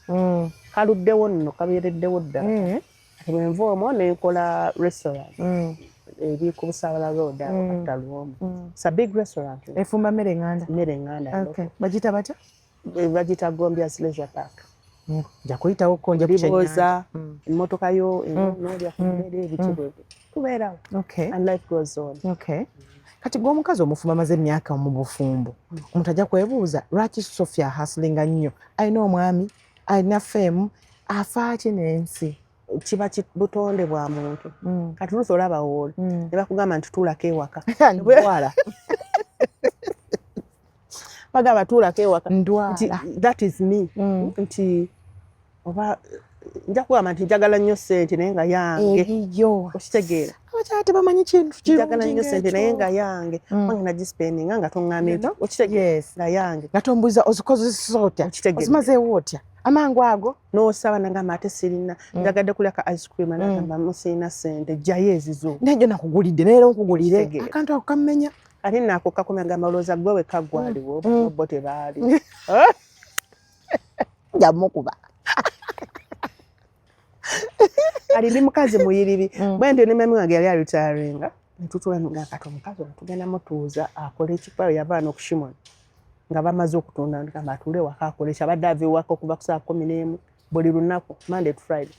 kaluddewo nno kabeereddewo ddala kati bwe nva omwo nenkola restaurant eri ku Busaabala road awo Taluomu it's a big restaurant
efumba mmere nganda bagita batya
bagita Gombia's Leisure Park
nja kuyitawo konja
kukyanya emmotoka yo n'olya ku mmere ebitibwe tubeerawo and life goes on
kati gw'omukazi omufumba amaze emyaka mu bufumbo omuntu ajja kwebuuza lwaki Sophia hustlinga nnyo alina omwami alina femu afaaki n'ensi
kiba butonde bwa muntu kati Ruth olaba wooli ne bakugamba nti tuulako ewaka bagamba tuulako ewaka
ndwala
that is me nti oba nja kugamba nti njagala nnyo ssente naye nga yange
eriyo
okitegeera
abakyala tebamanyi kintu
njagala nnyo ssente naye nga yange wange nagispendinga nga toŋŋambye okitegeera nga yange
nga tombuuza ozikozesa otya ozimazeewo otya amangu ago
n'osaba nagamba ate sirina njagadde kulya ka ice cream nagamba musirina ssente jjayo ezizo
naye nakugulidde naye nkugulire akantu ako kammenya
ate naako kakomya gamba olowooza gwe wekka gwaliwo bo tebaali
njamukuba
ali ndi mukazi muyiribi bwe nti ne mami wange yali alitaringa netutulaga kati omukazi ono tugenda mutuuza akola ekikwayo yavaana okushimona nga bamaze okutunda ngamba atule waka akole kyabadde ava ewaka okuva ku saa 11 buli lunaku Monday to Friday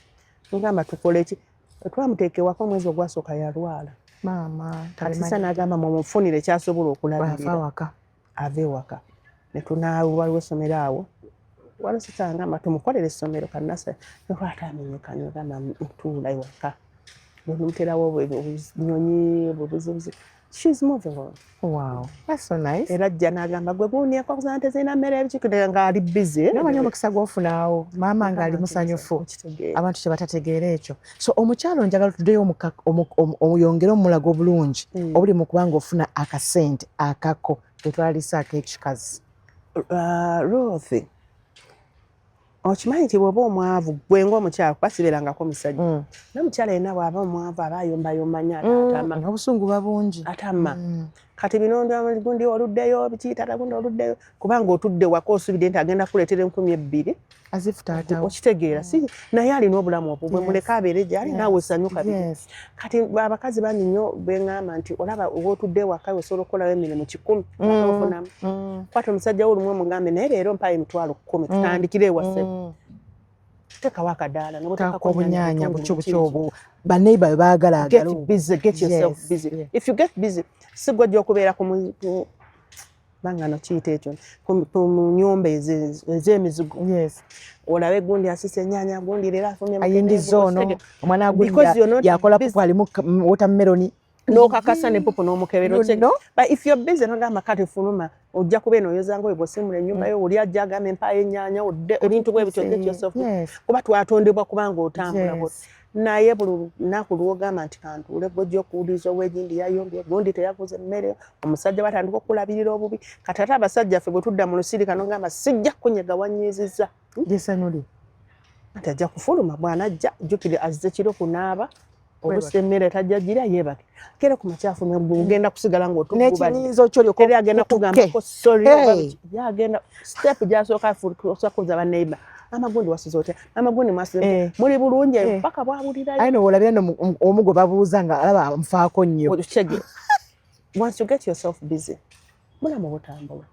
ngamba tukole ki twamuteeka ewaka omwezi ogwasooka yalwala
maama
kati nagamba mumufunire kyasobola okulabirira ava ewaka netunaawa essomero awo wala sitangamba tumukolere essomero kanasa nekwata amenyekanye gamba ntuula ewaka bwemuterawo nyonyi bubuzibuzi she's moving on.
Wow, that's so nice.
Era ajja n'agamba gwe guunia kwa kuzana tezina mmere ebikikudde nga ali busy.
Namanyi omukisa gw'ofunaawo maama ng'ali musanyufu abantu kye batategeera ekyo. So omukyalo njagala tuddeyo omuyongere omulago obulungi obuli mu kubanga ofuna akasente akako tetwalisa ak'ekikazi.
Ruth okimanyi nti bw'oba omwavu gwe ng'omukyalo kwasiberangako musajja n'omukyala yenna bw'aba omwavu aba ayombayomba nnyo atama
obusungu babungi
atama kati bino gundi oluddeyo bikiyitala gundi oluddeyo kubanga otudde waka osubidde nti agenda kuleetera 2,000
azifu taatawo
okitegeera si naye alina obulamu obwo bwe muleka abeere gyali naawe osanyuka kati abakazi bangi nnyo beŋŋamba nti olaba oba otudde waka osobola okukolawo emirimu 100 ofunamu kwata omusajja wo olumu omugambe naye leero mpayo 10,000 tutandikire ewaffe tekawo akadaala
nobuteekako obunyaanya bukyobukyobo baneiba bwe baagala
get busy if you get busy si gwe ojja okubeera bangano kiyita ekyo ku nnyumba ez'emizigo olabe gundi asise ennyaanya gundi leero afumye
ayindiza ono omwana agundi yakola pupu alimu watermelon
n'okakasa ne pupu n'omukebero but if you're busy nogamba kati fuluma ojja kubeera oyoza ngoye bw'osimula ennyumba yo oli ajja agamba empaayo ennyaanya ebintu bwe bityo get yourself kuba twatondebwa kubanga otambula naye buli lunaku lwogamba nti kantuule gwojja okuwuliriza ow'egindi yayombye gundi teyaguze emmere omusajja batandika okulabirira obubi kati ate abasajja ffe bwe tudda mu lusirika nogamba sijja kunyega wanyiizizza
jesanyuli
ati ajja kufuluma bw'anajja jjukire azze kiro kunaaba obusa emmere tajja girya yeebake kere ku makyafu ngenda kusigala
ng'otunekinyinza okyoli
agenda kugambako sorry yagenda step gyasooka kuza baneiba amagundi wasize otya amagundi mwasize muli bulungi mpaka bwabulirayo
aye noolabira omugo babuuza nga alaba nfaako nnyo
once you get yourself busy bulamu butambula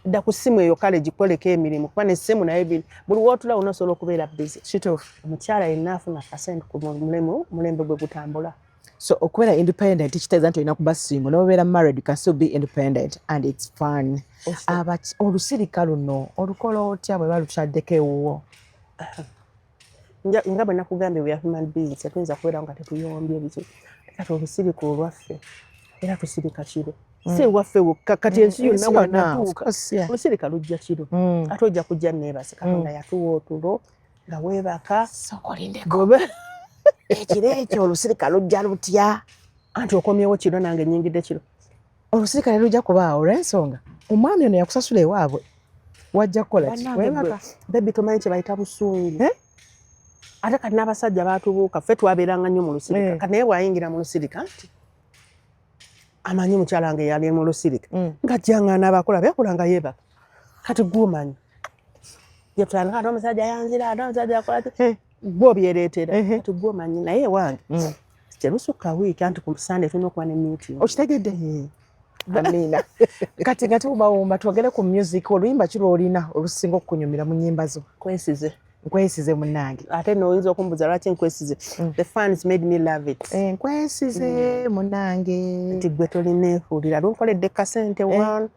dda ku ssimu eyo kale gikoleko emirimu kuba nessimu naye buli wootula onosobola okubeera busy kituufu omukyala yenna afuna akasente ku mulembe gwe gutambula.
So okubeera independent kitegeeza nti olina kuba single n'obeera married you can still be independent and it's fun. Olusirika luno olukola otya bwe balukyaddeko ewuwo?
Nga bwe nakugambye we are human beings tuyinza kubeera nga tetuyombye biki kati olusirika olwaffe era tusirika kiro si waffe wokka kati ensi yonna wanatuuka olusirika lujja kiro ate ojja kujja neebase Katonda yatuwa otulo nga weebaka
ekiro ekyo olusirika lujja lutya
anti okomyewo kiro nange nnyingidde kiro
olusirika ne lujja kubaawo olw'ensonga omwami ono yakusasula ewaabwe wajja kukola
bebi tomanyi kye bayita busungu ate kati n'abasajja baatubuuka ffe twabeeranga nnyo mu lusirika kati naye bw'ayingira mu lusirika nti amanyi mukyala wange yali mu lusirika ng'ajjanga n'abakola byakolanga yeebaka kati gw'omanyi yetutandika ate omusajja yanzira ate omusajja yakola gwe obyereetera kati gw'omanyi naye wange telusukka wiiki anti ku Sunday tulina okuba ne meeting.
Okitegedde? Amiina. Kati nga tubawumba twogere ku music oluyimba ki lw'olina olusinga okunyumira mu nnyimba zo? Nkwesize munnange.
Ate n'oyinza okumbuza lwaki nkwesize. The fans made me love it.
Nkwesize munnange.
Nti gwe tolineefuulira lunkoledde kasente one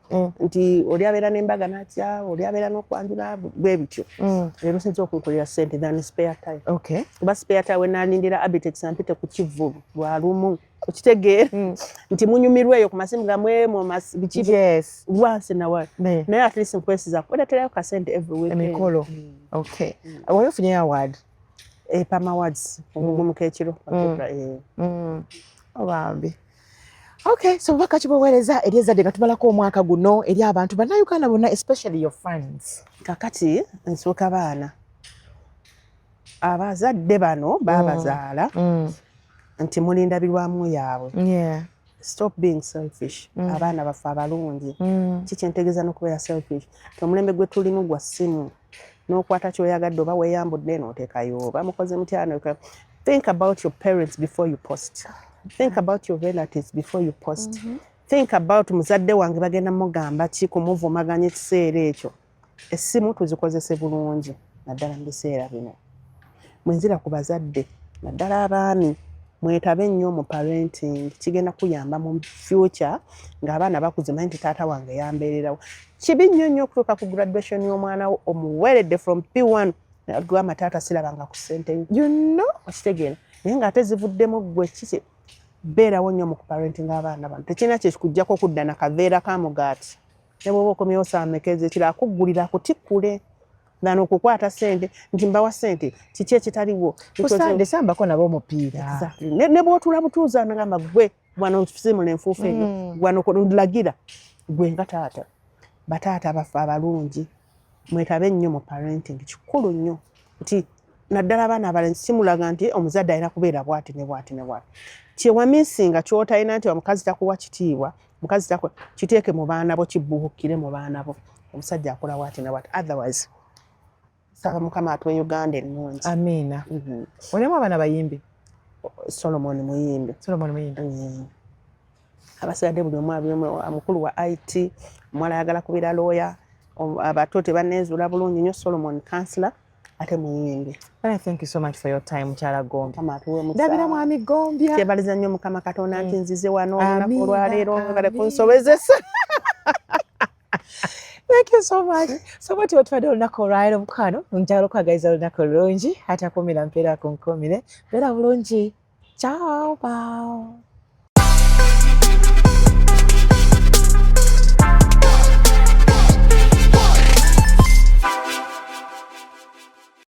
nti oli abeera n'embaga n'atya oli abeera n'okwanjula bwe bityo. Leero sinza okunkolera ssente than spare time.
Okay.
Kuba spare time we naalindira Abitex ampite ku Kivvulu lwa lumu okitegeera nti munyumirwa eyo ku masimu gamwe mu biki once in a while naye at least nkwesiza kuleeterayo kasente every week
emikolo okay wali ofunye award
Pam Awards omugumuka ekiro
obambi okay so bubaka ki bweweereza eri ezzadde nga tumalako omwaka guno eri abantu bannayuganda bonna especially your friends
kakati nsooka baana abazadde bano baabazaala nti mulinda birwamu yaabwe stop being selfish abaana baffe abalungi kikyentegeeza n'okubeera selfish omulembe gwe tulimu gwa ssimu n'okwata kyoyagadde oba weeyambudde n'oteekayo oba mukoze mutyano think about your parents before you post think about your relatives before you post think about muzadde wange bagenda mugamba ki kumuvumaganya ekiseera ekyo essimu tuzikozese bulungi naddala mu biseera bino mwenzira ku bazadde naddala abaami mwetabe nnyo mu parenting kigenda kuyamba mu future ng'abaana bakuze manyi nti taata wange yambeererawo kibi nnyo nnyo okutuuka ku graduation y'omwana wo omuweeredde from P1 agamba taata sirabanga ku ssente okitegeera naye ng'ate zivuddemu ggwe kiki beerawo nnyo mu kuparenting abaana bano tekirina kyekikuggyako okudda na kaveera ka mugaati ne bw'oba okomyewo saamekeze kira akuggulira akutikkule nano okukwata ssente nti mbawa ssente kiki ekitaliwo
kusande sambako nabo omupiira
ne bw'otuula butuuza nagamba gwe wano simula enfuufu eyo wano lagira gwe nga taata bataata baffe abalungi mwetabe nnyo mu parenting kikulu nnyo nti naddala abaana abalenzi simulaga nti omuzadde alina kubeera bwati ne bwati ne bwati kyewamisinga kyotalina nti omukazi takuwa kitiibwa mukazi kiteeke mu baana bo kibbuukire mu baana bo omusajja akola bwati ne bwati otherwise saba mukama atwe Uganda ennungi
amiina olemu abaana bayimbi
Solomon muyimbi abasigadde buli omu mukulu wa IT omwala ayagala kubeera lawyer abato tebanneezuula bulungi nnyo Solomon counselor ate muyimbi.
Thank you so much for your time mukyala Gombi.
Ndabira mwami Gombya. Kyebaliza nnyo Mukama Katonda nti nzize wano olunaku olwaleero bale kunsobezesa.
Thank you so much. So much watufadde olunaku olwaleero mukwano njagala okwagaliza olunaku olulungi ate akumira mpeera kunkomire beera bulungi. Ciao, bye.